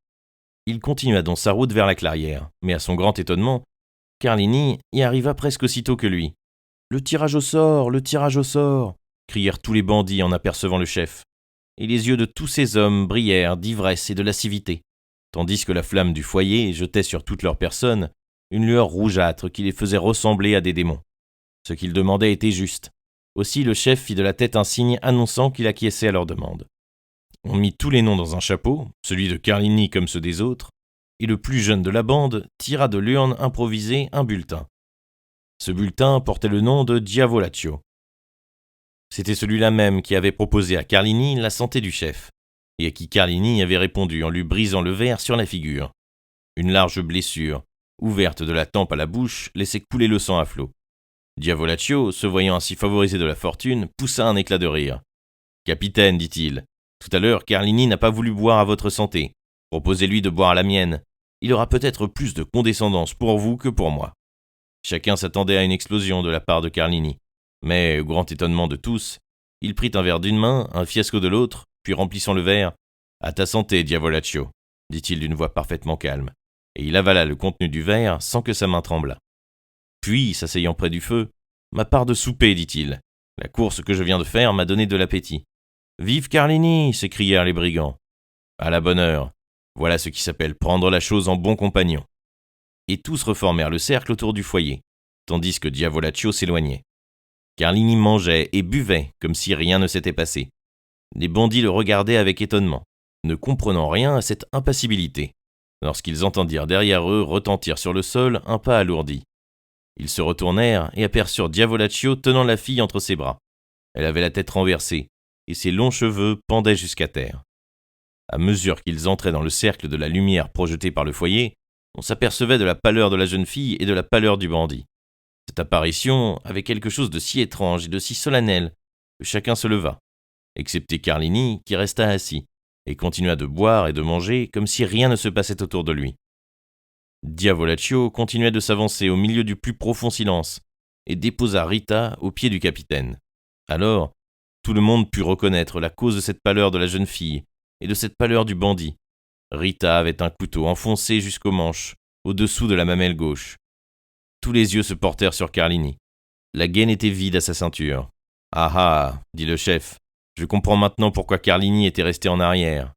S1: Il continua donc sa route vers la clairière, mais à son grand étonnement, Carlini y arriva presque aussitôt que lui. « Le tirage au sort, le tirage au sort !» crièrent tous les bandits en apercevant le chef. Et les yeux de tous ces hommes brillèrent d'ivresse et de lascivité, tandis que la flamme du foyer jetait sur toute leur personne une lueur rougeâtre qui les faisait ressembler à des démons. Ce qu'ils demandaient était juste. Aussi le chef fit de la tête un signe annonçant qu'il acquiesçait à leur demande. On mit tous les noms dans un chapeau, celui de Carlini comme ceux des autres, et le plus jeune de la bande tira de l'urne improvisée un bulletin. Ce bulletin portait le nom de Diavolaccio. C'était celui-là même qui avait proposé à Carlini la santé du chef, et à qui Carlini avait répondu en lui brisant le verre sur la figure. Une large blessure, ouverte de la tempe à la bouche, laissait couler le sang à flots. Diavolaccio, se voyant ainsi favorisé de la fortune, poussa un éclat de rire. « Capitaine, dit-il, tout à l'heure, Carlini n'a pas voulu boire à votre santé. Proposez-lui de boire à la mienne. Il aura peut-être plus de condescendance pour vous que pour moi. » Chacun s'attendait à une explosion de la part de Carlini. Mais, au grand étonnement de tous, il prit un verre d'une main, un fiasco de l'autre, puis remplissant le verre, « À ta santé, Diavolaccio », dit-il d'une voix parfaitement calme. et il avala le contenu du verre sans que sa main tremblât. Puis, s'asseyant près du feu, « Ma part de souper, dit-il. La course que je viens de faire m'a donné de l'appétit. »« Vive Carlini !» s'écrièrent les brigands. « À la bonne heure. Voilà ce qui s'appelle prendre la chose en bon compagnon. » Et tous reformèrent le cercle autour du foyer, tandis que Diavolaccio s'éloignait. Carlini mangeait et buvait comme si rien ne s'était passé. Les bandits le regardaient avec étonnement, ne comprenant rien à cette impassibilité, lorsqu'ils entendirent derrière eux retentir sur le sol un pas alourdi. Ils se retournèrent et aperçurent Diavolaccio tenant la fille entre ses bras. Elle avait la tête renversée, et ses longs cheveux pendaient jusqu'à terre. À mesure qu'ils entraient dans le cercle de la lumière projetée par le foyer, on s'apercevait de la pâleur de la jeune fille et de la pâleur du bandit. Cette apparition avait quelque chose de si étrange et de si solennel que chacun se leva, excepté Carlini qui resta assis et continua de boire et de manger comme si rien ne se passait autour de lui. Diavolaccio continuait de s'avancer au milieu du plus profond silence et déposa Rita aux pieds du capitaine. Alors, tout le monde put reconnaître la cause de cette pâleur de la jeune fille et de cette pâleur du bandit. Rita avait un couteau enfoncé jusqu'au manche, au-dessous de la mamelle gauche. Tous les yeux se portèrent sur Carlini. La gaine était vide à sa ceinture. « Ah ah !» dit le chef. « Je comprends maintenant pourquoi Carlini était resté en arrière.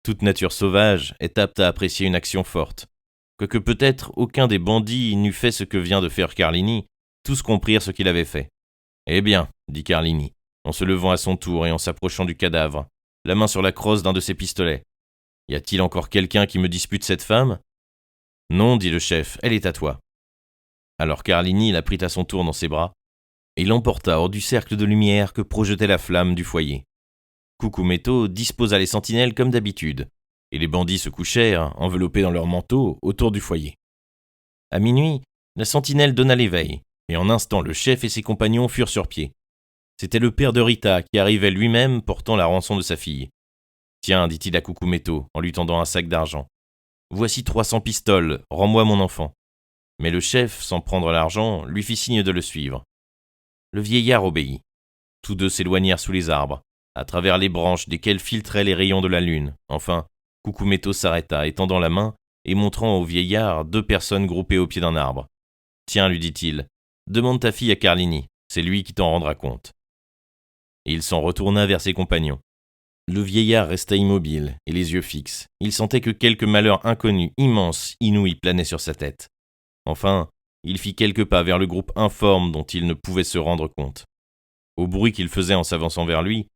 S1: Toute nature sauvage est apte à apprécier une action forte. Quoique peut-être aucun des bandits n'eût fait ce que vient de faire Carlini, tous comprirent ce qu'il avait fait. « Eh bien, dit Carlini, en se levant à son tour et en s'approchant du cadavre, la main sur la crosse d'un de ses pistolets. Y a-t-il encore quelqu'un qui me dispute cette femme ? Non, dit le chef, elle est à toi. Alors Carlini la prit à son tour dans ses bras et l'emporta hors du cercle de lumière que projetait la flamme du foyer. Cucumetto disposa les sentinelles comme d'habitude, et les bandits se couchèrent, enveloppés dans leurs manteaux, autour du foyer. À minuit, la sentinelle donna l'éveil, et en un instant le chef et ses compagnons furent sur pied. C'était le père de Rita qui arrivait lui-même portant la rançon de sa fille. « Tiens, dit-il à Cucumetto en lui tendant un sac d'argent. Voici 300 pistoles, rends-moi mon enfant. » Mais le chef, sans prendre l'argent, lui fit signe de le suivre. Le vieillard obéit. Tous deux s'éloignèrent sous les arbres, à travers les branches desquelles filtraient les rayons de la lune. Enfin, Cucumetto s'arrêta, étendant la main et montrant au vieillard 2 personnes groupées au pied d'un arbre. « Tiens, lui dit-il, demande ta fille à Carlini, c'est lui qui t'en rendra compte. » Et il s'en retourna vers ses compagnons. Le vieillard resta immobile et les yeux fixes. Il sentait que quelque malheur inconnu, immense, inouï planait sur sa tête. Enfin, il fit quelques pas vers le groupe informe dont il ne pouvait se rendre compte. Au bruit qu'il faisait en s'avançant vers lui,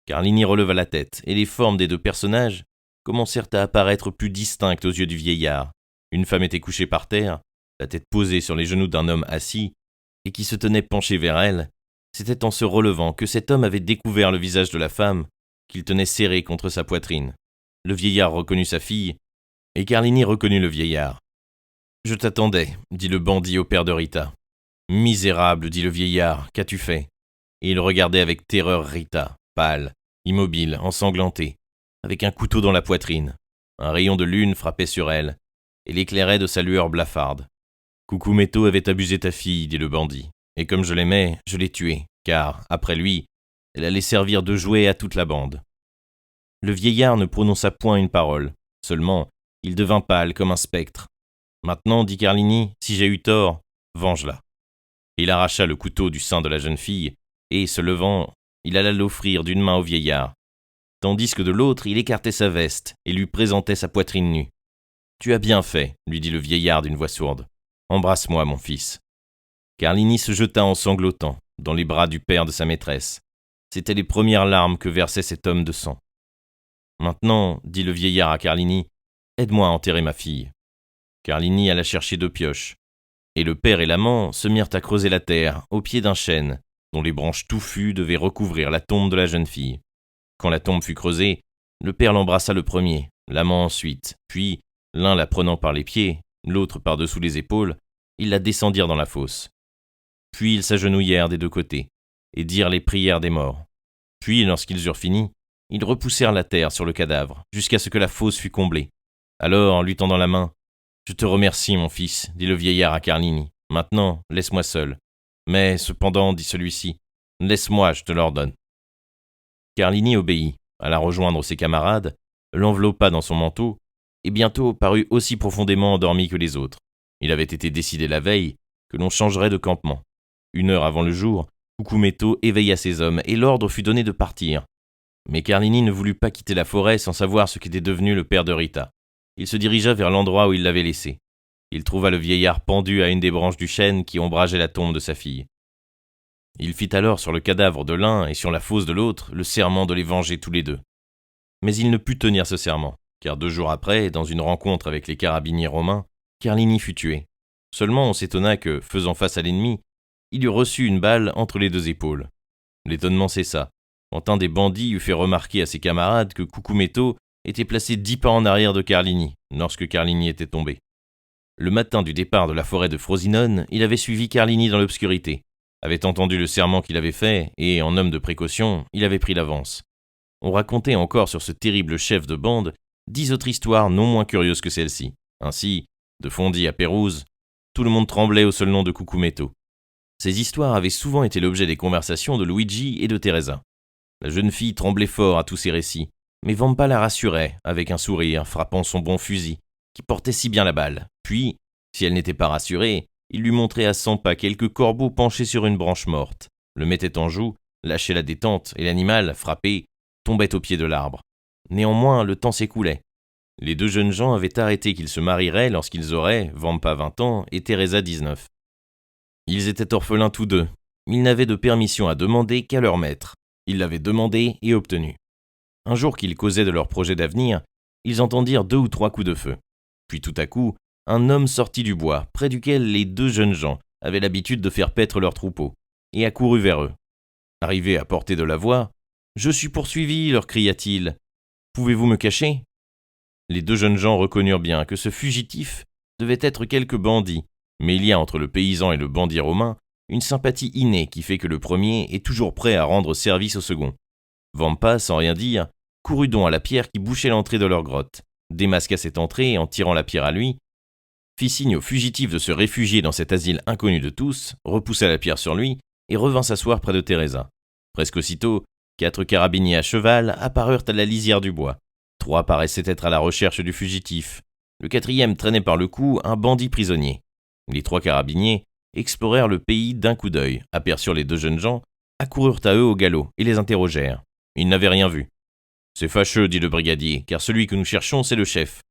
S1: Carlini releva la tête et les formes des 2 personnages commencèrent à apparaître plus distinctes aux yeux du vieillard. Une femme était couchée par terre, la tête posée sur les genoux d'un homme assis et qui se tenait penché vers elle. C'était en se relevant que cet homme avait découvert le visage de la femme qu'il tenait serré contre sa poitrine. Le vieillard reconnut sa fille, et Carlini reconnut le vieillard. « Je t'attendais, dit le bandit au père de Rita. »« Misérable, dit le vieillard, qu'as-tu fait ?» Et il regardait avec terreur Rita, pâle, immobile, ensanglantée, avec un couteau dans la poitrine. Un rayon de lune frappait sur elle, et l'éclairait de sa lueur blafarde. « Cucumetto avait abusé ta fille, dit le bandit, et comme je l'aimais, je l'ai tuée, car, après lui, elle allait servir de jouet à toute la bande. » Le vieillard ne prononça point une parole, seulement il devint pâle comme un spectre. « Maintenant, dit Carlini, si j'ai eu tort, venge-la. » Il arracha le couteau du sein de la jeune fille, et, se levant, il alla l'offrir d'une main au vieillard, tandis que de l'autre il écartait sa veste et lui présentait sa poitrine nue. « Tu as bien fait, lui dit le vieillard d'une voix sourde. « Embrasse-moi, mon fils. » Carlini se jeta en sanglotant dans les bras du père de sa maîtresse. C'étaient les premières larmes que versait cet homme de sang. « Maintenant, dit le vieillard à Carlini, aide-moi à enterrer ma fille. » Carlini alla chercher 2 pioches, et le père et l'amant se mirent à creuser la terre au pied d'un chêne, dont les branches touffues devaient recouvrir la tombe de la jeune fille. Quand la tombe fut creusée, le père l'embrassa le premier, l'amant ensuite, puis, l'un la prenant par les pieds, l'autre par-dessous les épaules, ils la descendirent dans la fosse. Puis ils s'agenouillèrent des 2 côtés, et dirent les prières des morts. Puis, lorsqu'ils eurent fini, ils repoussèrent la terre sur le cadavre, jusqu'à ce que la fosse fût comblée. Alors, en lui tendant la main, « Je te remercie, mon fils, dit le vieillard à Carlini. Maintenant, laisse-moi seul. Mais, cependant, dit celui-ci, laisse-moi, je te l'ordonne. » Carlini obéit, alla rejoindre ses camarades, l'enveloppa dans son manteau, et bientôt parut aussi profondément endormi que les autres. Il avait été décidé la veille que l'on changerait de campement. 1 heure avant le jour, Cucumetto éveilla ses hommes et l'ordre fut donné de partir. Mais Carlini ne voulut pas quitter la forêt sans savoir ce qu'était devenu le père de Rita. Il se dirigea vers l'endroit où il l'avait laissé. Il trouva le vieillard pendu à une des branches du chêne qui ombrageait la tombe de sa fille. Il fit alors sur le cadavre de l'un et sur la fosse de l'autre le serment de les venger tous les deux. Mais il ne put tenir ce serment, car 2 jours après, dans une rencontre avec les carabiniers romains, Carlini fut tué. Seulement on s'étonna que, faisant face à l'ennemi, il eût reçu une balle entre les 2 épaules. L'étonnement cessa, quand un des bandits eut fait remarquer à ses camarades que Cucumetto était placé 10 pas en arrière de Carlini, lorsque Carlini était tombé. Le matin du départ de la forêt de Frosinone, il avait suivi Carlini dans l'obscurité, avait entendu le serment qu'il avait fait, et, en homme de précaution, il avait pris l'avance. On racontait encore sur ce terrible chef de bande 10 autres histoires non moins curieuses que celle-ci. Ainsi, de Fondi à Pérouse, tout le monde tremblait au seul nom de Cucumetto. Ces histoires avaient souvent été l'objet des conversations de Luigi et de Teresa. La jeune fille tremblait fort à tous ces récits, mais Vampa la rassurait, avec un sourire, frappant son bon fusil, qui portait si bien la balle. Puis, si elle n'était pas rassurée, il lui montrait à 100 pas quelques corbeaux penchés sur une branche morte, le mettait en joue, lâchait la détente, et l'animal, frappé, tombait au pied de l'arbre. Néanmoins, le temps s'écoulait. Les 2 jeunes gens avaient arrêté qu'ils se marieraient lorsqu'ils auraient, Vampa 20 ans et Teresa 19. Ils étaient orphelins tous deux. Ils n'avaient de permission à demander qu'à leur maître. Ils l'avaient demandé et obtenu. Un jour qu'ils causaient de leur projet d'avenir, ils entendirent 2 ou 3 coups de feu. Puis tout à coup, un homme sortit du bois, près duquel les 2 jeunes gens avaient l'habitude de faire paître leur troupeau, et accourut vers eux. Arrivé à portée de la voix, « Je suis poursuivi » leur cria-t-il. « Pouvez-vous me cacher » Les 2 jeunes gens reconnurent bien que ce fugitif devait être quelque bandit, mais il y a entre le paysan et le bandit romain une sympathie innée qui fait que le premier est toujours prêt à rendre service au second. Vampa, sans rien dire, courut donc à la pierre qui bouchait l'entrée de leur grotte, démasqua cette entrée et en tirant la pierre à lui, fit signe au fugitif de se réfugier dans cet asile inconnu de tous, repoussa la pierre sur lui et revint s'asseoir près de Teresa. Presque aussitôt, 4 carabiniers à cheval apparurent à la lisière du bois. 3 paraissaient être à la recherche du fugitif. Le 4e traînait par le cou un bandit prisonnier. Les 3 carabiniers explorèrent le pays d'un coup d'œil, aperçurent les 2 jeunes gens, accoururent à eux au galop et les interrogèrent. Ils n'avaient rien vu. « C'est fâcheux, dit le brigadier, car celui que nous cherchons, c'est le chef. »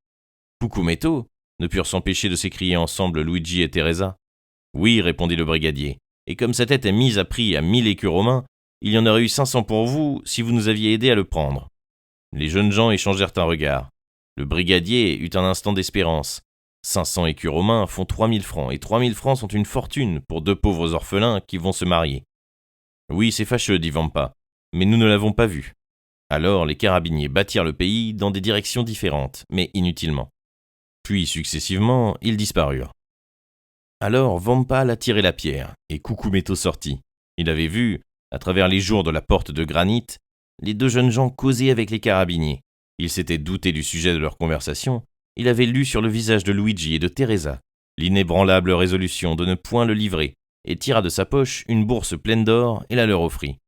S1: Cucumetto ne purent s'empêcher de s'écrier ensemble Luigi et Teresa. « Oui, répondit le brigadier, et comme sa tête est mise à prix à 1000 écus romains, il y en aurait eu 500 pour vous si vous nous aviez aidés à le prendre. » Les jeunes gens échangèrent un regard. Le brigadier eut un instant d'espérance. 500 écus romains font 3000 francs, et 3000 francs sont une fortune pour 2 pauvres orphelins qui vont se marier. « Oui, c'est fâcheux, dit Vampa, mais nous ne l'avons pas vu. » Alors les carabiniers battirent le pays dans des directions différentes, mais inutilement. Puis, successivement, ils disparurent. Alors Vampa alla tirer la pierre, et Cucumetto sortit. Il avait vu, à travers les jours de la porte de granit, les 2 jeunes gens causer avec les carabiniers. Il s'était douté du sujet de leur conversation. Il avait lu sur le visage de Luigi et de Teresa l'inébranlable résolution de ne point le livrer, et tira de sa poche une bourse pleine d'or et la leur offrit.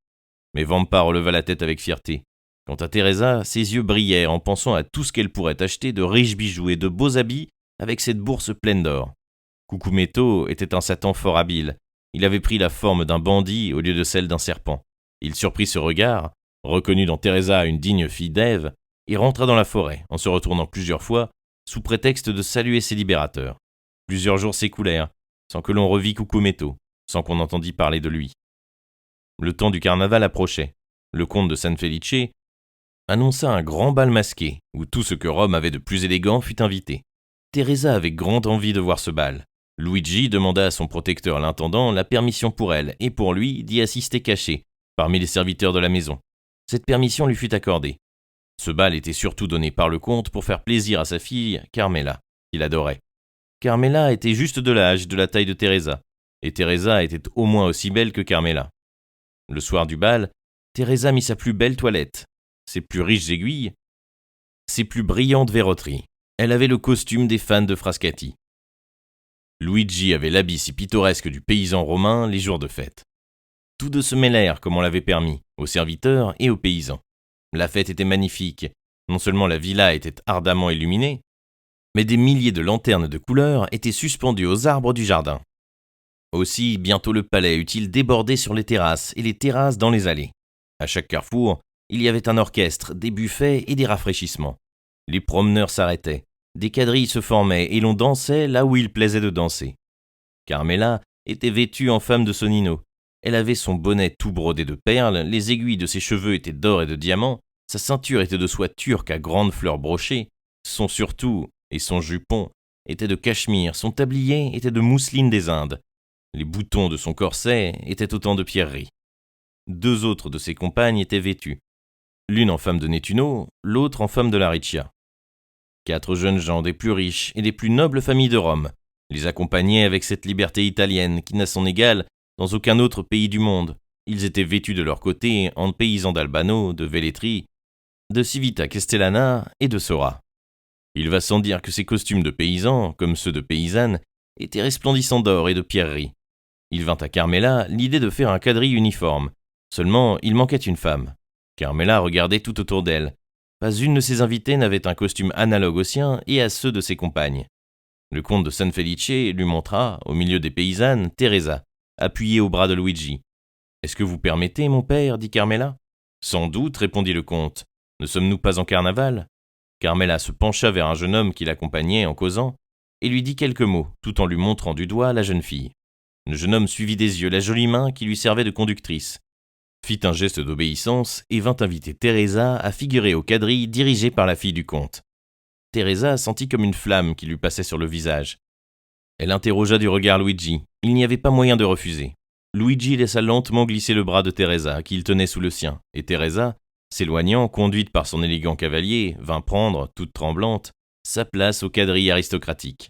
S1: Mais Vampa releva la tête avec fierté. Quant à Teresa, ses yeux brillaient en pensant à tout ce qu'elle pourrait acheter de riches bijoux et de beaux habits avec cette bourse pleine d'or. Cucumetto était un Satan fort habile. Il avait pris la forme d'un bandit au lieu de celle d'un serpent. Il surprit ce regard, reconnut dans Teresa une digne fille d'Ève, et rentra dans la forêt, en se retournant plusieurs fois, sous prétexte de saluer ses libérateurs. Plusieurs jours s'écoulèrent, sans que l'on revît Cucumetto, sans qu'on entendît parler de lui. Le temps du carnaval approchait. Le comte de San Felice annonça un grand bal masqué, où tout ce que Rome avait de plus élégant fut invité. Teresa avait grande envie de voir ce bal. Luigi demanda à son protecteur l'intendant la permission pour elle et pour lui d'y assister caché, parmi les serviteurs de la maison. Cette permission lui fut accordée. Ce bal était surtout donné par le comte pour faire plaisir à sa fille, Carmela, qu'il adorait. Carmela était juste de l'âge et de la taille de Teresa, et Teresa était au moins aussi belle que Carmela. Le soir du bal, Teresa mit sa plus belle toilette, ses plus riches aiguilles, ses plus brillantes verroteries. Elle avait le costume des fans de Frascati. Luigi avait l'habit si pittoresque du paysan romain les jours de fête. Tous deux se mêlèrent, comme on l'avait permis, aux serviteurs et aux paysans. La fête était magnifique. Non seulement la villa était ardemment illuminée, mais des milliers de lanternes de couleur étaient suspendues aux arbres du jardin. Aussi, bientôt le palais eut-il débordé sur les terrasses et les terrasses dans les allées. À chaque carrefour, il y avait un orchestre, des buffets et des rafraîchissements. Les promeneurs s'arrêtaient, des quadrilles se formaient et l'on dansait là où il plaisait de danser. Carmela était vêtue en femme de Sonnino. Elle avait son bonnet tout brodé de perles, les aiguilles de ses cheveux étaient d'or et de diamants, sa ceinture était de soie turque à grandes fleurs brochées, son surtout et son jupon étaient de cachemire, son tablier était de mousseline des Indes. Les boutons de son corset étaient autant de pierreries. 2 autres de ses compagnes étaient vêtues, l'une en femme de Nettuno, l'autre en femme de la Riccia. 4 jeunes gens des plus riches et des plus nobles familles de Rome les accompagnaient avec cette liberté italienne qui n'a son égal dans aucun autre pays du monde. Ils étaient vêtus de leur côté en paysans d'Albano, de Velletri, de Civita Castellana et de Sora. Il va sans dire que ces costumes de paysans, comme ceux de paysannes, étaient resplendissants d'or et de pierreries. Il vint à Carmela l'idée de faire un quadrille uniforme. Seulement, il manquait une femme. Carmela regardait tout autour d'elle. Pas une de ses invitées n'avait un costume analogue au sien et à ceux de ses compagnes. Le comte de San Felice lui montra, au milieu des paysannes, Teresa, appuyée au bras de Luigi. « Est-ce que vous permettez, mon père » dit Carmela. « Sans doute, répondit le comte. Ne sommes-nous pas en carnaval » Carmela se pencha vers un jeune homme qui l'accompagnait en causant et lui dit quelques mots, tout en lui montrant du doigt la jeune fille. Le jeune homme suivit des yeux la jolie main qui lui servait de conductrice, fit un geste d'obéissance et vint inviter Teresa à figurer au quadrille dirigé par la fille du comte. Teresa sentit comme une flamme qui lui passait sur le visage. Elle interrogea du regard Luigi. Il n'y avait pas moyen de refuser. Luigi laissa lentement glisser le bras de Teresa, qu'il tenait sous le sien, et Teresa, s'éloignant, conduite par son élégant cavalier, vint prendre, toute tremblante, sa place au quadrille aristocratique.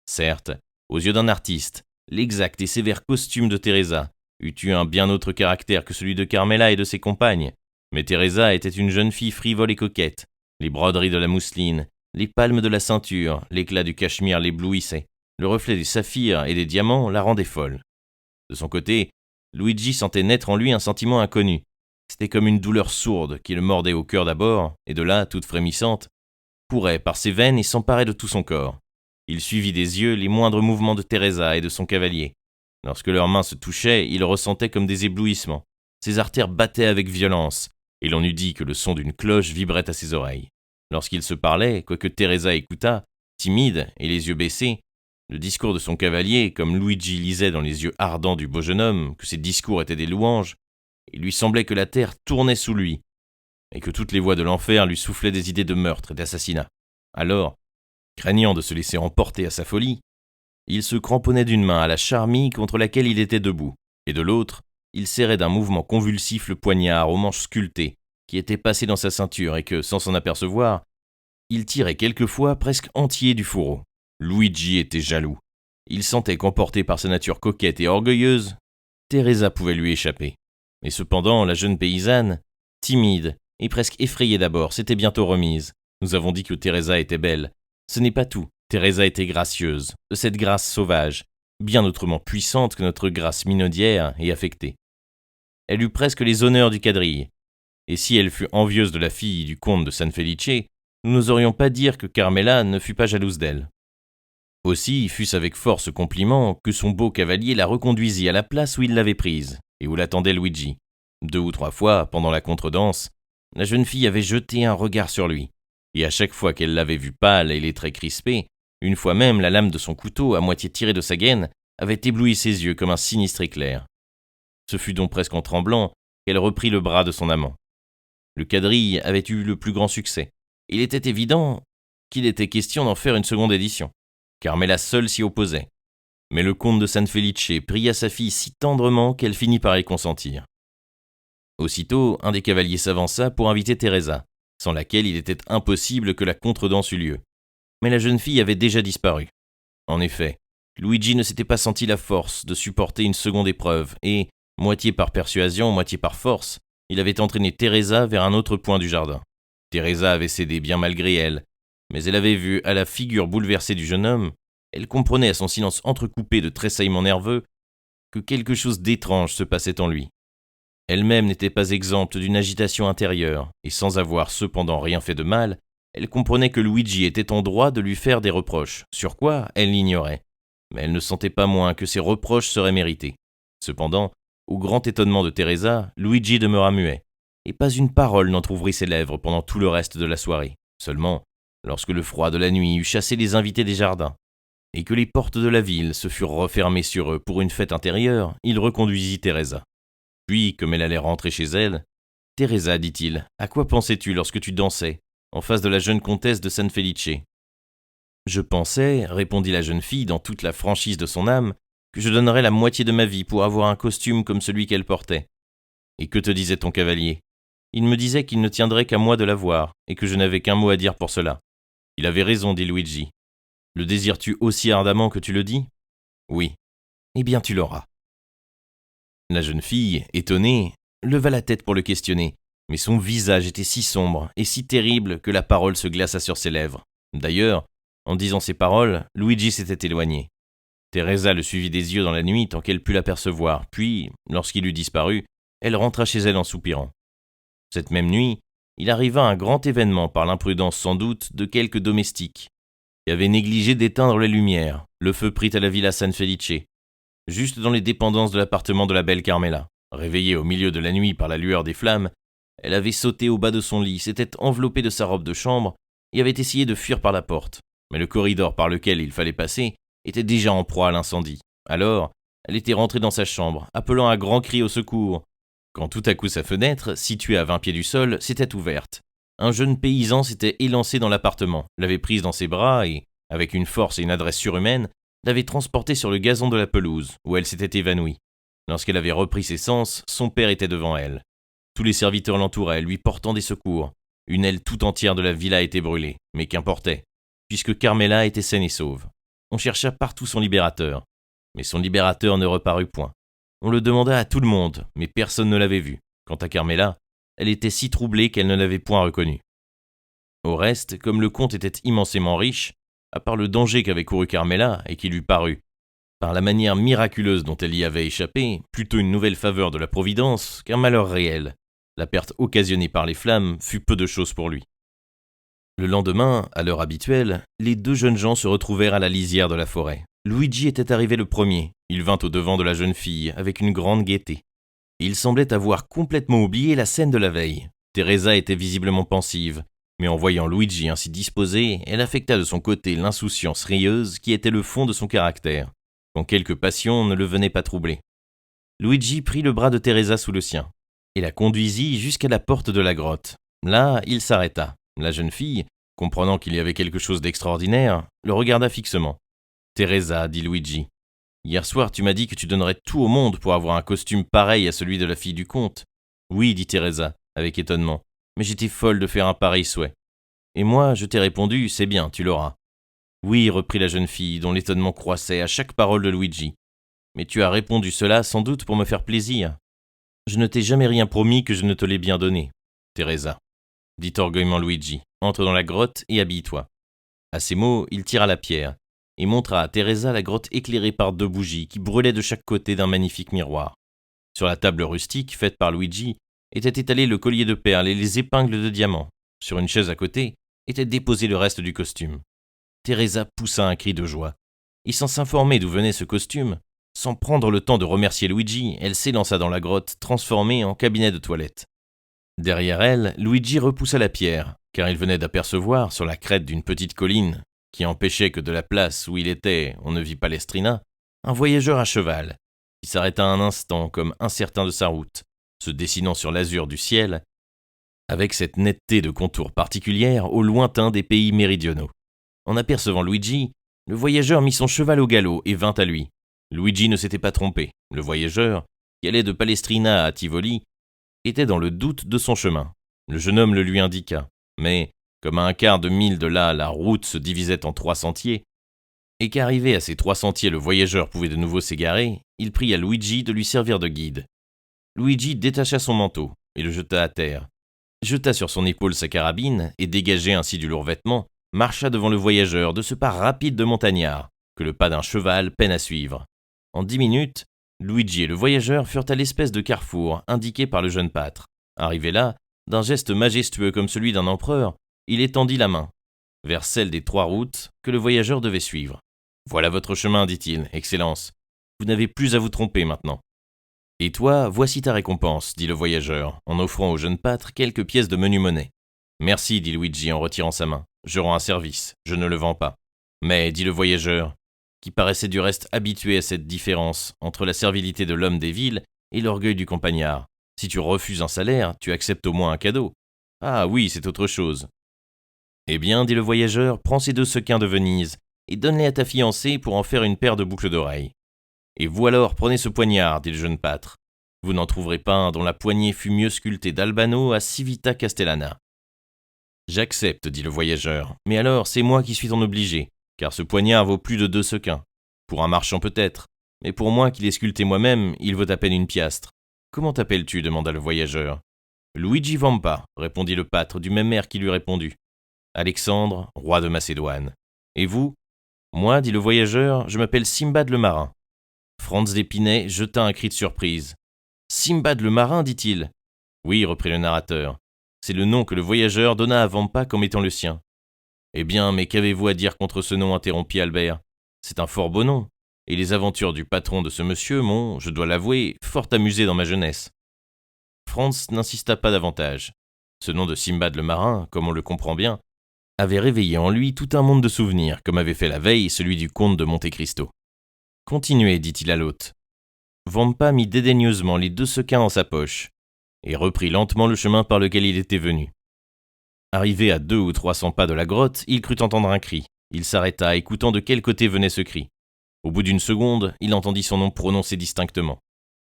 S1: Certes, aux yeux d'un artiste, l'exact et sévère costume de Teresa eût eu un bien autre caractère que celui de Carmela et de ses compagnes, mais Teresa était une jeune fille frivole et coquette. Les broderies de la mousseline, les palmes de la ceinture, l'éclat du cachemire l'éblouissaient, le reflet des saphirs et des diamants la rendait folle. De son côté, Luigi sentait naître en lui un sentiment inconnu. C'était comme une douleur sourde qui le mordait au cœur d'abord, et de là, toute frémissante, courait par ses veines et s'emparait de tout son corps. Il suivit des yeux les moindres mouvements de Teresa et de son cavalier. Lorsque leurs mains se touchaient, il ressentait comme des éblouissements. Ses artères battaient avec violence, et l'on eût dit que le son d'une cloche vibrait à ses oreilles. Lorsqu'ils se parlaient, quoique Teresa écoutât, timide et les yeux baissés, le discours de son cavalier, comme Luigi lisait dans les yeux ardents du beau jeune homme que ses discours étaient des louanges, il lui semblait que la terre tournait sous lui, et que toutes les voix de l'enfer lui soufflaient des idées de meurtre et d'assassinat. Alors, craignant de se laisser emporter à sa folie, il se cramponnait d'une main à la charmille contre laquelle il était debout, et de l'autre, il serrait d'un mouvement convulsif le poignard aux manches sculptées, qui était passé dans sa ceinture et que, sans s'en apercevoir, il tirait quelquefois presque entier du fourreau. Luigi était jaloux. Il sentait qu'emporté par sa nature coquette et orgueilleuse, Teresa pouvait lui échapper. Mais cependant, la jeune paysanne, timide et presque effrayée d'abord, s'était bientôt remise. Nous avons dit que Teresa était belle. Ce n'est pas tout. Teresa était gracieuse, de cette grâce sauvage, bien autrement puissante que notre grâce minaudière et affectée. Elle eut presque les honneurs du quadrille. Et si elle fut envieuse de la fille du comte de San Felice, nous n'oserions pas dire que Carmela ne fut pas jalouse d'elle. Aussi fut-ce avec force compliment que son beau cavalier la reconduisit à la place où il l'avait prise, et où l'attendait Luigi. 2 ou 3 fois, pendant la contredanse, la jeune fille avait jeté un regard sur lui, et à chaque fois qu'elle l'avait vu pâle et les traits crispés, une fois même la lame de son couteau, à moitié tirée de sa gaine, avait ébloui ses yeux comme un sinistre éclair. Ce fut donc presque en tremblant qu'elle reprit le bras de son amant. Le quadrille avait eu le plus grand succès. Il était évident qu'il était question d'en faire une seconde édition. Carmela seule s'y opposait. Mais le comte de San Felice pria sa fille si tendrement qu'elle finit par y consentir. Aussitôt, un des cavaliers s'avança pour inviter Teresa, sans laquelle il était impossible que la contredanse eût lieu. Mais la jeune fille avait déjà disparu. En effet, Luigi ne s'était pas senti la force de supporter une seconde épreuve et, moitié par persuasion, moitié par force, il avait entraîné Teresa vers un autre point du jardin. Teresa avait cédé bien malgré elle, mais elle avait vu, à la figure bouleversée du jeune homme, elle comprenait à son silence entrecoupé de tressaillements nerveux, que quelque chose d'étrange se passait en lui. Elle-même n'était pas exempte d'une agitation intérieure, et sans avoir cependant rien fait de mal, Elle comprenait que Luigi était en droit de lui faire des reproches, sur quoi elle l'ignorait. Mais elle ne sentait pas moins que ces reproches seraient mérités. Cependant, au grand étonnement de Teresa, Luigi demeura muet, et pas une parole n'entr'ouvrit ses lèvres pendant tout le reste de la soirée. Seulement, lorsque le froid de la nuit eut chassé les invités des jardins, et que les portes de la ville se furent refermées sur eux pour une fête intérieure, il reconduisit Teresa. Puis, comme elle allait rentrer chez elle, « Teresa, dit-il, à quoi pensais-tu lorsque tu dansais, en face de la jeune comtesse de San Felice ?»« Je pensais, répondit la jeune fille dans toute la franchise de son âme, que je donnerais la moitié de ma vie pour avoir un costume comme celui qu'elle portait. Et que te disait ton cavalier ? Il me disait qu'il ne tiendrait qu'à moi de l'avoir, et que je n'avais qu'un mot à dire pour cela. Il avait raison, dit Luigi. Le désires-tu aussi ardemment que tu le dis ? Oui. Eh bien, tu l'auras. La jeune fille, étonnée, leva la tête pour le questionner, mais son visage était si sombre et si terrible que la parole se glaça sur ses lèvres. D'ailleurs, en disant ces paroles, Luigi s'était éloigné. Teresa le suivit des yeux dans la nuit tant qu'elle put l'apercevoir, puis, lorsqu'il eut disparu, elle rentra chez elle en soupirant. Cette même nuit, il arriva un grand événement par l'imprudence sans doute de quelques domestiques qui avaient négligé d'éteindre les lumières. Le feu prit à la villa San Felice, juste dans les dépendances de l'appartement de la belle Carmela. Réveillée au milieu de la nuit par la lueur des flammes, elle avait sauté au bas de son lit, s'était enveloppée de sa robe de chambre et avait essayé de fuir par la porte. Mais le corridor par lequel il fallait passer était déjà en proie à l'incendie. Alors, elle était rentrée dans sa chambre, appelant à grands cris au secours, quand tout à coup sa fenêtre, située à 20 pieds du sol, s'était ouverte. Un jeune paysan s'était élancé dans l'appartement, l'avait prise dans ses bras et, avec une force et une adresse surhumaines, l'avait transportée sur le gazon de la pelouse, où elle s'était évanouie. Lorsqu'elle avait repris ses sens, son père était devant elle. Tous les serviteurs l'entouraient, lui portant des secours. Une aile tout entière de la villa était brûlée, mais qu'importait, puisque Carmela était saine et sauve. On chercha partout son libérateur, mais son libérateur ne reparut point. On le demanda à tout le monde, mais personne ne l'avait vu. Quant à Carmela, elle était si troublée qu'elle ne l'avait point reconnu. Au reste, comme le comte était immensément riche, à part le danger qu'avait couru Carmela et qui lui parut, par la manière miraculeuse dont elle y avait échappé, plutôt une nouvelle faveur de la Providence qu'un malheur réel, la perte occasionnée par les flammes fut peu de chose pour lui. Le lendemain, à l'heure habituelle, les deux jeunes gens se retrouvèrent à la lisière de la forêt. Luigi était arrivé le premier. Il vint au-devant de la jeune fille avec une grande gaieté. Il semblait avoir complètement oublié la scène de la veille. Teresa était visiblement pensive, mais en voyant Luigi ainsi disposé, elle affecta de son côté l'insouciance rieuse qui était le fond de son caractère, quand quelque passion ne le venait pas troubler. Luigi prit le bras de Teresa sous le sien et la conduisit jusqu'à la porte de la grotte. Là, il s'arrêta. La jeune fille, comprenant qu'il y avait quelque chose d'extraordinaire, le regarda fixement. « Teresa, dit Luigi, hier soir tu m'as dit que tu donnerais tout au monde pour avoir un costume pareil à celui de la fille du comte. »« Oui, dit Teresa, avec étonnement, mais j'étais folle de faire un pareil souhait. »« Et moi, je t'ai répondu, c'est bien, tu l'auras. »« Oui, reprit la jeune fille, dont l'étonnement croissait à chaque parole de Luigi. Mais tu as répondu cela sans doute pour me faire plaisir. Je ne t'ai jamais rien promis que je ne te l'ai bien donné. Teresa, dit orgueilleusement Luigi, entre dans la grotte et habille-toi. À ces mots, il tira la pierre et montra à Teresa la grotte éclairée par 2 bougies qui brûlaient de chaque côté d'un magnifique miroir. Sur la table rustique faite par Luigi était étalé le collier de perles et les épingles de diamants. Sur une chaise à côté était déposé le reste du costume. Teresa poussa un cri de joie, et sans s'informer d'où venait ce costume, sans prendre le temps de remercier Luigi, elle s'élança dans la grotte, transformée en cabinet de toilette. Derrière elle, Luigi repoussa la pierre, car il venait d'apercevoir, sur la crête d'une petite colline, qui empêchait que de la place où il était, on ne vit Palestrina, un voyageur à cheval, qui s'arrêta un instant comme incertain de sa route, se dessinant sur l'azur du ciel, avec cette netteté de contour particulière au lointain des pays méridionaux. En apercevant Luigi, le voyageur mit son cheval au galop et vint à lui. Luigi ne s'était pas trompé. Le voyageur, qui allait de Palestrina à Tivoli, était dans le doute de son chemin. Le jeune homme le lui indiqua, mais, comme à un quart de mille de là, la route se divisait en 3 sentiers, et qu'arrivé à ces 3 sentiers, le voyageur pouvait de nouveau s'égarer, il pria Luigi de lui servir de guide. Luigi détacha son manteau et le jeta à terre, jeta sur son épaule sa carabine et, dégagé ainsi du lourd vêtement, marcha devant le voyageur de ce pas rapide de montagnard, que le pas d'un cheval peine à suivre. En 10 minutes, Luigi et le voyageur furent à l'espèce de carrefour indiqué par le jeune pâtre. Arrivé là, d'un geste majestueux comme celui d'un empereur, Il étendit la main, vers celle des 3 routes que le voyageur devait suivre. « Voilà votre chemin, dit-il, Excellence. Vous n'avez plus à vous tromper maintenant. »« Et toi, voici ta récompense, dit le voyageur, en offrant au jeune pâtre quelques pièces de menu monnaie. « Merci, dit Luigi en retirant sa main. Je rends un service, je ne le vends pas. »« Mais, dit le voyageur, qui paraissait du reste habitué à cette différence entre la servilité de l'homme des villes et l'orgueil du campagnard, si tu refuses un salaire, tu acceptes au moins un cadeau. Ah oui, c'est autre chose. »« Eh bien, dit le voyageur, prends ces 2 sequins de Venise et donne-les à ta fiancée pour en faire une paire de boucles d'oreilles. Et vous alors, prenez ce poignard, dit le jeune pâtre. Vous n'en trouverez pas un dont la poignée fût mieux sculptée d'Albano à Civita Castellana. »« J'accepte, dit le voyageur, mais alors c'est moi qui suis ton obligé, car ce poignard vaut plus de 2 sequins. Pour un marchand peut-être, mais pour moi qui l'ai sculpté moi-même, il vaut à peine une piastre. Comment t'appelles-tu ? Demanda le voyageur. Luigi Vampa, répondit le pâtre du même air qui lui répondit. Alexandre, roi de Macédoine. Et vous ? Moi, dit le voyageur, je m'appelle Simbad le marin. Franz d'Épinay jeta un cri de surprise. Simbad le marin, dit-il. Oui, reprit le narrateur. C'est le nom que le voyageur donna à Vampa comme étant le sien. Eh bien, mais qu'avez-vous à dire contre ce nom ? Interrompit Albert. C'est un fort beau nom, et les aventures du patron de ce monsieur m'ont, je dois l'avouer, fort amusé dans ma jeunesse. Franz n'insista pas davantage. Ce nom de Simbad le marin, comme on le comprend bien, avait réveillé en lui tout un monde de souvenirs, comme avait fait la veille celui du comte de Monte Cristo. Continuez, dit-il à l'hôte. Vampa mit dédaigneusement les 2 sequins dans sa poche, et reprit lentement le chemin par lequel il était venu. Arrivé à 200 ou 300 pas de la grotte, il crut entendre un cri. Il s'arrêta, écoutant de quel côté venait ce cri. Au bout d'une seconde, il entendit son nom prononcé distinctement.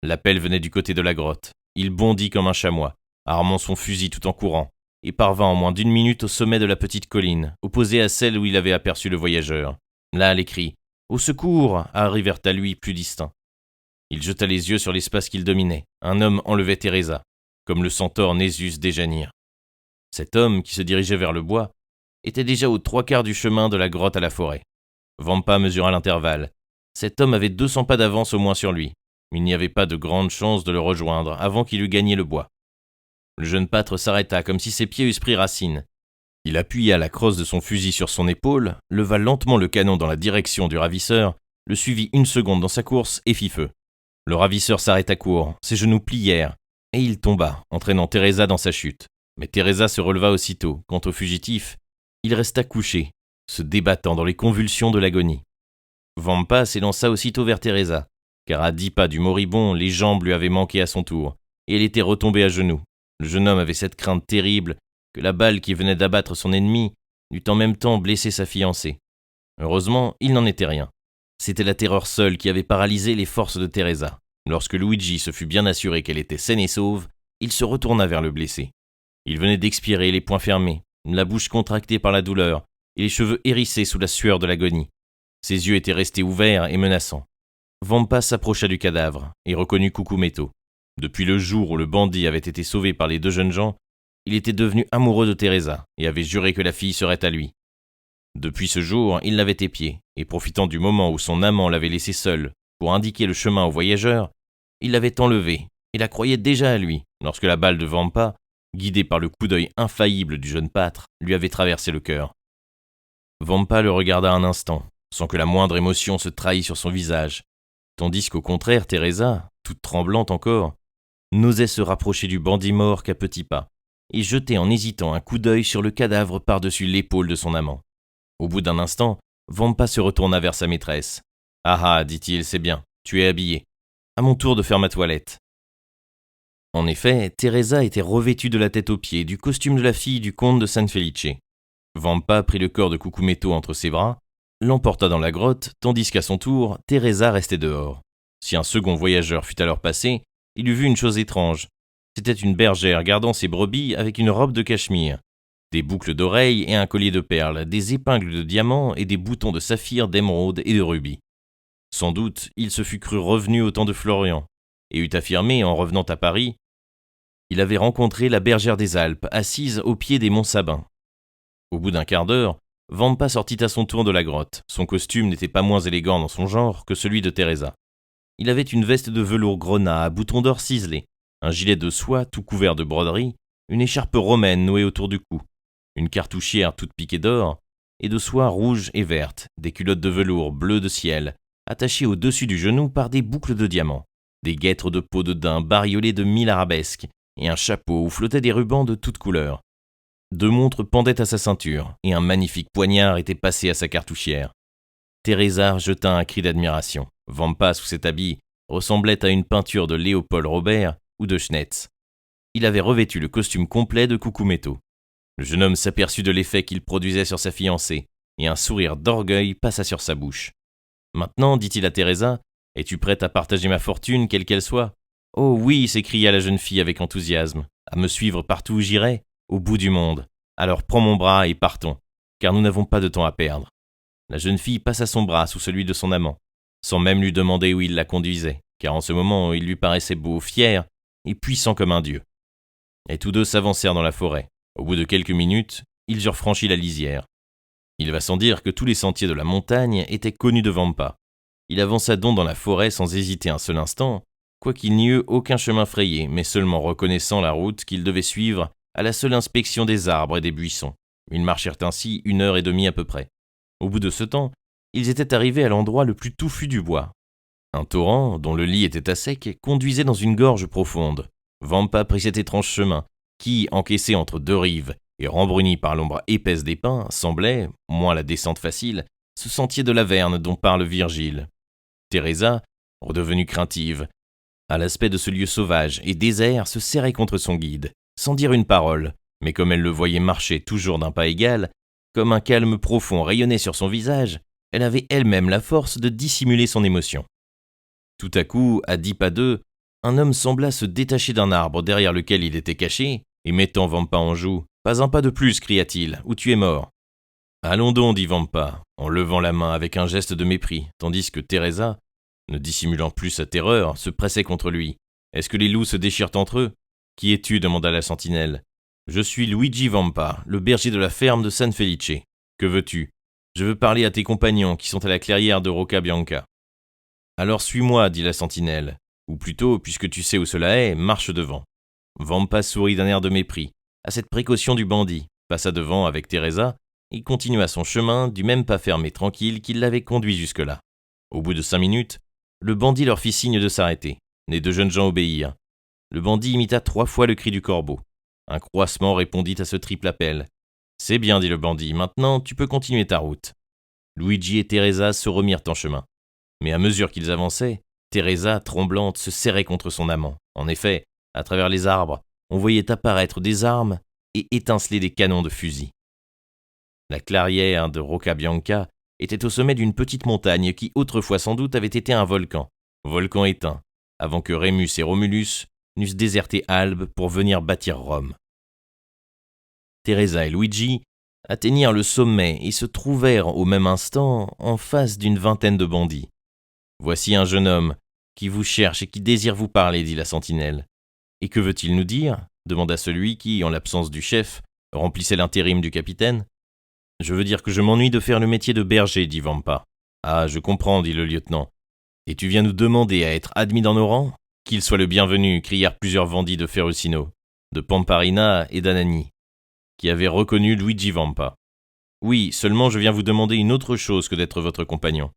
S1: L'appel venait du côté de la grotte. Il bondit comme un chamois, armant son fusil tout en courant, et parvint en moins d'1 minute au sommet de la petite colline, opposée à celle où il avait aperçu le voyageur. Là, les cris « Au secours !» arrivèrent à lui plus distincts. Il jeta les yeux sur l'espace qu'il dominait. Un homme enlevait Teresa, comme le centaure Nésus d'Éjanire. Cet homme, qui se dirigeait vers le bois, était déjà aux 3/4 du chemin de la grotte à la forêt. Vampa mesura l'intervalle. Cet homme avait 200 pas d'avance au moins sur lui. Il n'y avait pas de grande chance de le rejoindre avant qu'il eût gagné le bois. Le jeune pâtre s'arrêta comme si ses pieds eussent pris racine. Il appuya la crosse de son fusil sur son épaule, leva lentement le canon dans la direction du ravisseur, le suivit 1 seconde dans sa course et fit feu. Le ravisseur s'arrêta court, ses genoux plièrent, et il tomba, entraînant Teresa dans sa chute. Mais Teresa se releva aussitôt. Quant au fugitif, il resta couché, se débattant dans les convulsions de l'agonie. Vampa s'élança aussitôt vers Teresa, car à 10 pas du moribond, les jambes lui avaient manqué à son tour, et elle était retombée à genoux. Le jeune homme avait cette crainte terrible que la balle qui venait d'abattre son ennemi n'eût en même temps blessé sa fiancée. Heureusement, il n'en était rien. C'était la terreur seule qui avait paralysé les forces de Teresa. Lorsque Luigi se fut bien assuré qu'elle était saine et sauve, il se retourna vers le blessé. Il venait d'expirer, les poings fermés, la bouche contractée par la douleur et les cheveux hérissés sous la sueur de l'agonie. Ses yeux étaient restés ouverts et menaçants. Vampa s'approcha du cadavre et reconnut Cucumetto. Depuis le jour où le bandit avait été sauvé par les 2 jeunes gens, il était devenu amoureux de Teresa et avait juré que la fille serait à lui. Depuis ce jour, il l'avait épiée, et profitant du moment où son amant l'avait laissée seule pour indiquer le chemin aux voyageurs, il l'avait enlevée et la croyait déjà à lui, lorsque la balle de Vampa, guidée par le coup d'œil infaillible du jeune pâtre, lui avait traversé le cœur. Vampa le regarda un instant, sans que la moindre émotion se trahît sur son visage, tandis qu'au contraire, Teresa, toute tremblante encore, n'osait se rapprocher du bandit mort qu'à petits pas, et jeter en hésitant un coup d'œil sur le cadavre par-dessus l'épaule de son amant. Au bout d'un instant, Vampa se retourna vers sa maîtresse. « Ah ah, dit-il, c'est bien, tu es habillée. À mon tour de faire ma toilette. » En effet, Teresa était revêtue de la tête aux pieds du costume de la fille du comte de San Felice. Vampa prit le corps de Cucumetto entre ses bras, l'emporta dans la grotte, tandis qu'à son tour, Teresa restait dehors. Si un second voyageur fût alors passé, il eût vu une chose étrange. C'était une bergère gardant ses brebis avec une robe de cachemire, des boucles d'oreilles et un collier de perles, des épingles de diamants et des boutons de saphir, d'émeraude et de rubis. Sans doute, il se fût cru revenu au temps de Florian, et eût affirmé, en revenant à Paris, il avait rencontré la bergère des Alpes, assise au pied des monts Sabins. Au bout d'un quart d'heure, Vampa sortit à son tour de la grotte. Son costume n'était pas moins élégant dans son genre que celui de Teresa. Il avait une veste de velours grenat à boutons d'or ciselés, un gilet de soie tout couvert de broderies, une écharpe romaine nouée autour du cou, une cartouchière toute piquée d'or, et de soie rouge et verte, des culottes de velours bleu de ciel, attachées au-dessus du genou par des boucles de diamants, des guêtres de peau de daim bariolées de 1000 arabesques, et un chapeau où flottaient des rubans de toutes couleurs. 2 montres pendaient à sa ceinture, et un magnifique poignard était passé à sa cartouchière. Teresa jeta un cri d'admiration. Vampa, sous cet habit, ressemblait à une peinture de Léopold Robert ou de Schnetz. Il avait revêtu le costume complet de Cucumetto. Le jeune homme s'aperçut de l'effet qu'il produisait sur sa fiancée, et un sourire d'orgueil passa sur sa bouche. « Maintenant, dit-il à Teresa, es-tu prête à partager ma fortune, quelle qu'elle soit ?»« Oh oui, s'écria la jeune fille avec enthousiasme, à me suivre partout où j'irai, au bout du monde. Alors prends mon bras et partons, car nous n'avons pas de temps à perdre. » La jeune fille passa son bras sous celui de son amant, sans même lui demander où il la conduisait, car en ce moment il lui paraissait beau, fier et puissant comme un dieu. Et tous deux s'avancèrent dans la forêt. Au bout de quelques minutes, ils eurent franchi la lisière. Il va sans dire que tous les sentiers de la montagne étaient connus de Vampa. Il avança donc dans la forêt sans hésiter un seul instant, quoiqu'il n'y eût aucun chemin frayé, mais seulement reconnaissant la route qu'il devait suivre à la seule inspection des arbres et des buissons. Ils marchèrent ainsi 1 heure et demie à peu près. Au bout de ce temps, ils étaient arrivés à l'endroit le plus touffu du bois. Un torrent, dont le lit était à sec, conduisait dans une gorge profonde. Vampa prit cet étrange chemin, qui, encaissé entre 2 rives et rembruni par l'ombre épaisse des pins, semblait, moins la descente facile, ce sentier de l'Averne dont parle Virgile. Teresa, redevenue craintive, à l'aspect de ce lieu sauvage et désert, se serrait contre son guide, sans dire une parole, mais comme elle le voyait marcher toujours d'un pas égal, comme un calme profond rayonnait sur son visage, elle avait elle-même la force de dissimuler son émotion. Tout à coup, à 10 pas d'eux, un homme sembla se détacher d'un arbre derrière lequel il était caché, et mettant Vampa en joue. « Pas un pas de plus, cria-t-il, ou tu es mort. »« Allons donc, dit Vampa, en levant la main avec un geste de mépris, tandis que Teresa, ne dissimulant plus sa terreur, se pressait contre lui. « Est-ce que les loups se déchirent entre eux ? Qui es-tu ? Demanda la sentinelle. « Je suis Luigi Vampa, le berger de la ferme de San Felice. Que veux-tu ? Je veux parler à tes compagnons qui sont à la clairière de Rocca Bianca. »« Alors suis-moi, dit la sentinelle, ou plutôt, puisque tu sais où cela est, marche devant. » Vampa sourit d'un air de mépris, à cette précaution du bandit, passa devant avec Teresa, et continua son chemin du même pas ferme et tranquille qui l'avait conduit jusque-là. Au bout de 5 minutes, le bandit leur fit signe de s'arrêter. Les 2 jeunes gens obéirent. Le bandit imita 3 fois le cri du corbeau. Un croassement répondit à ce triple appel. « C'est bien, dit le bandit, maintenant tu peux continuer ta route. » Luigi et Teresa se remirent en chemin. Mais à mesure qu'ils avançaient, Teresa, tremblante, se serrait contre son amant. En effet, à travers les arbres, on voyait apparaître des armes et étinceler des canons de fusil. La clairière de Rocca Bianca était au sommet d'une petite montagne qui autrefois sans doute avait été un volcan éteint, avant que Rémus et Romulus n'eussent déserté Albe pour venir bâtir Rome. Teresa et Luigi atteignirent le sommet et se trouvèrent au même instant en face d'une vingtaine de bandits. « Voici un jeune homme qui vous cherche et qui désire vous parler, dit la sentinelle. « Et que veut-il nous dire ? Demanda celui qui, en l'absence du chef, remplissait l'intérim du capitaine. « Je veux dire que je m'ennuie de faire le métier de berger, dit Vampa. »« Ah, je comprends, dit le lieutenant. Et tu viens nous demander à être admis dans nos rangs ? Qu'il soit le bienvenu, crièrent plusieurs bandits de Ferrucino, de Pamparina et d'Anani, qui avaient reconnu Luigi Vampa. « Oui, seulement je viens vous demander une autre chose que d'être votre compagnon. »«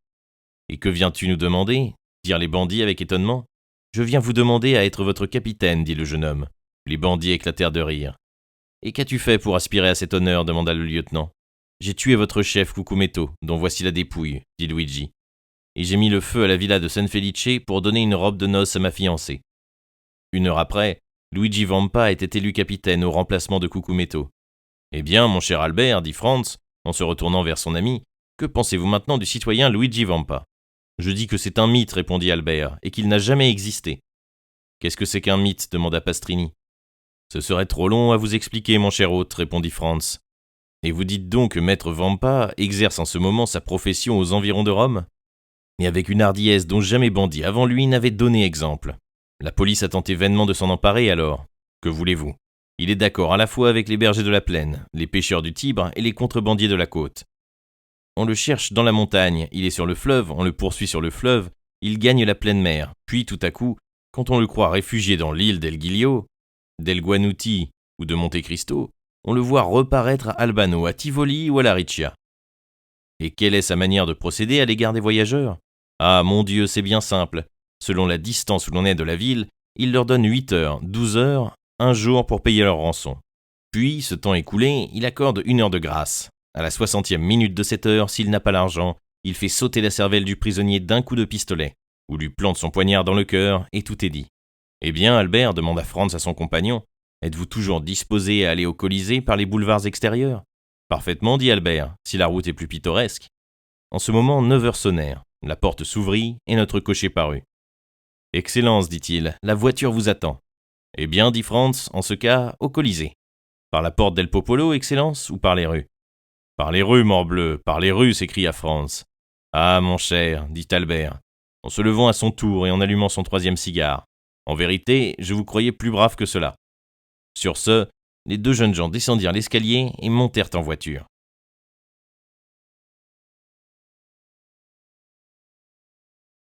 S1: Et que viens-tu nous demander ?» dirent les bandits avec étonnement. « Je viens vous demander à être votre capitaine, dit le jeune homme. » Les bandits éclatèrent de rire. « Et qu'as-tu fait pour aspirer à cet honneur ? Demanda le lieutenant. « J'ai tué votre chef Cucumetto, dont voici la dépouille, dit Luigi. Et j'ai mis le feu à la villa de San Felice pour donner une robe de noces à ma fiancée. » 1 heure après, Luigi Vampa était élu capitaine au remplacement de Cucumetto. « Eh bien, mon cher Albert, dit Franz, en se retournant vers son ami, que pensez-vous maintenant du citoyen Luigi Vampa ? » « Je dis que c'est un mythe, répondit Albert, et qu'il n'a jamais existé. »« Qu'est-ce que c'est qu'un mythe ? Demanda Pastrini. »« Ce serait trop long à vous expliquer, mon cher hôte, répondit Franz. Et vous dites donc que maître Vampa exerce en ce moment sa profession aux environs de Rome ? Et avec une hardiesse dont jamais bandit avant lui n'avait donné exemple. La police a tenté vainement de s'en emparer alors. Que voulez-vous ? Il est d'accord à la fois avec les bergers de la plaine, les pêcheurs du Tibre et les contrebandiers de la côte. On le cherche dans la montagne, il est sur le fleuve, on le poursuit sur le fleuve, il gagne la pleine mer, puis tout à coup, quand on le croit réfugié dans l'île d'El Giglio, d'El Guanuti ou de Monte Cristo, on le voit reparaître à Albano, à Tivoli ou à la Riccia. Et quelle est sa manière de procéder à l'égard des voyageurs ? Ah mon Dieu, c'est bien simple. Selon la distance où l'on est de la ville, il leur donne 8 heures, 12 heures, un jour pour payer leur rançon. Puis, ce temps écoulé, il accorde 1 heure de grâce. À la 60e minute de cette heure, s'il n'a pas l'argent, il fait sauter la cervelle du prisonnier d'un coup de pistolet, ou lui plante son poignard dans le cœur, et tout est dit. Eh bien, Albert, demanda Franz à son compagnon, êtes-vous toujours disposé à aller au Colisée par les boulevards extérieurs ? Parfaitement, dit Albert, si la route est plus pittoresque. En ce moment, 9 heures sonnèrent, la porte s'ouvrit et notre cocher parut. Excellence, dit-il, la voiture vous attend. Eh bien, dit Franz, en ce cas, au Colisée. Par la porte del Popolo, Excellence, ou par les rues ? Par les rues, morbleu, par les rues, s'écria Franz. Ah, mon cher, dit Albert, en se levant à son tour et en allumant son 3e cigare. En vérité, je vous croyais plus brave que cela. Sur ce, les 2 jeunes gens descendirent l'escalier et montèrent en voiture.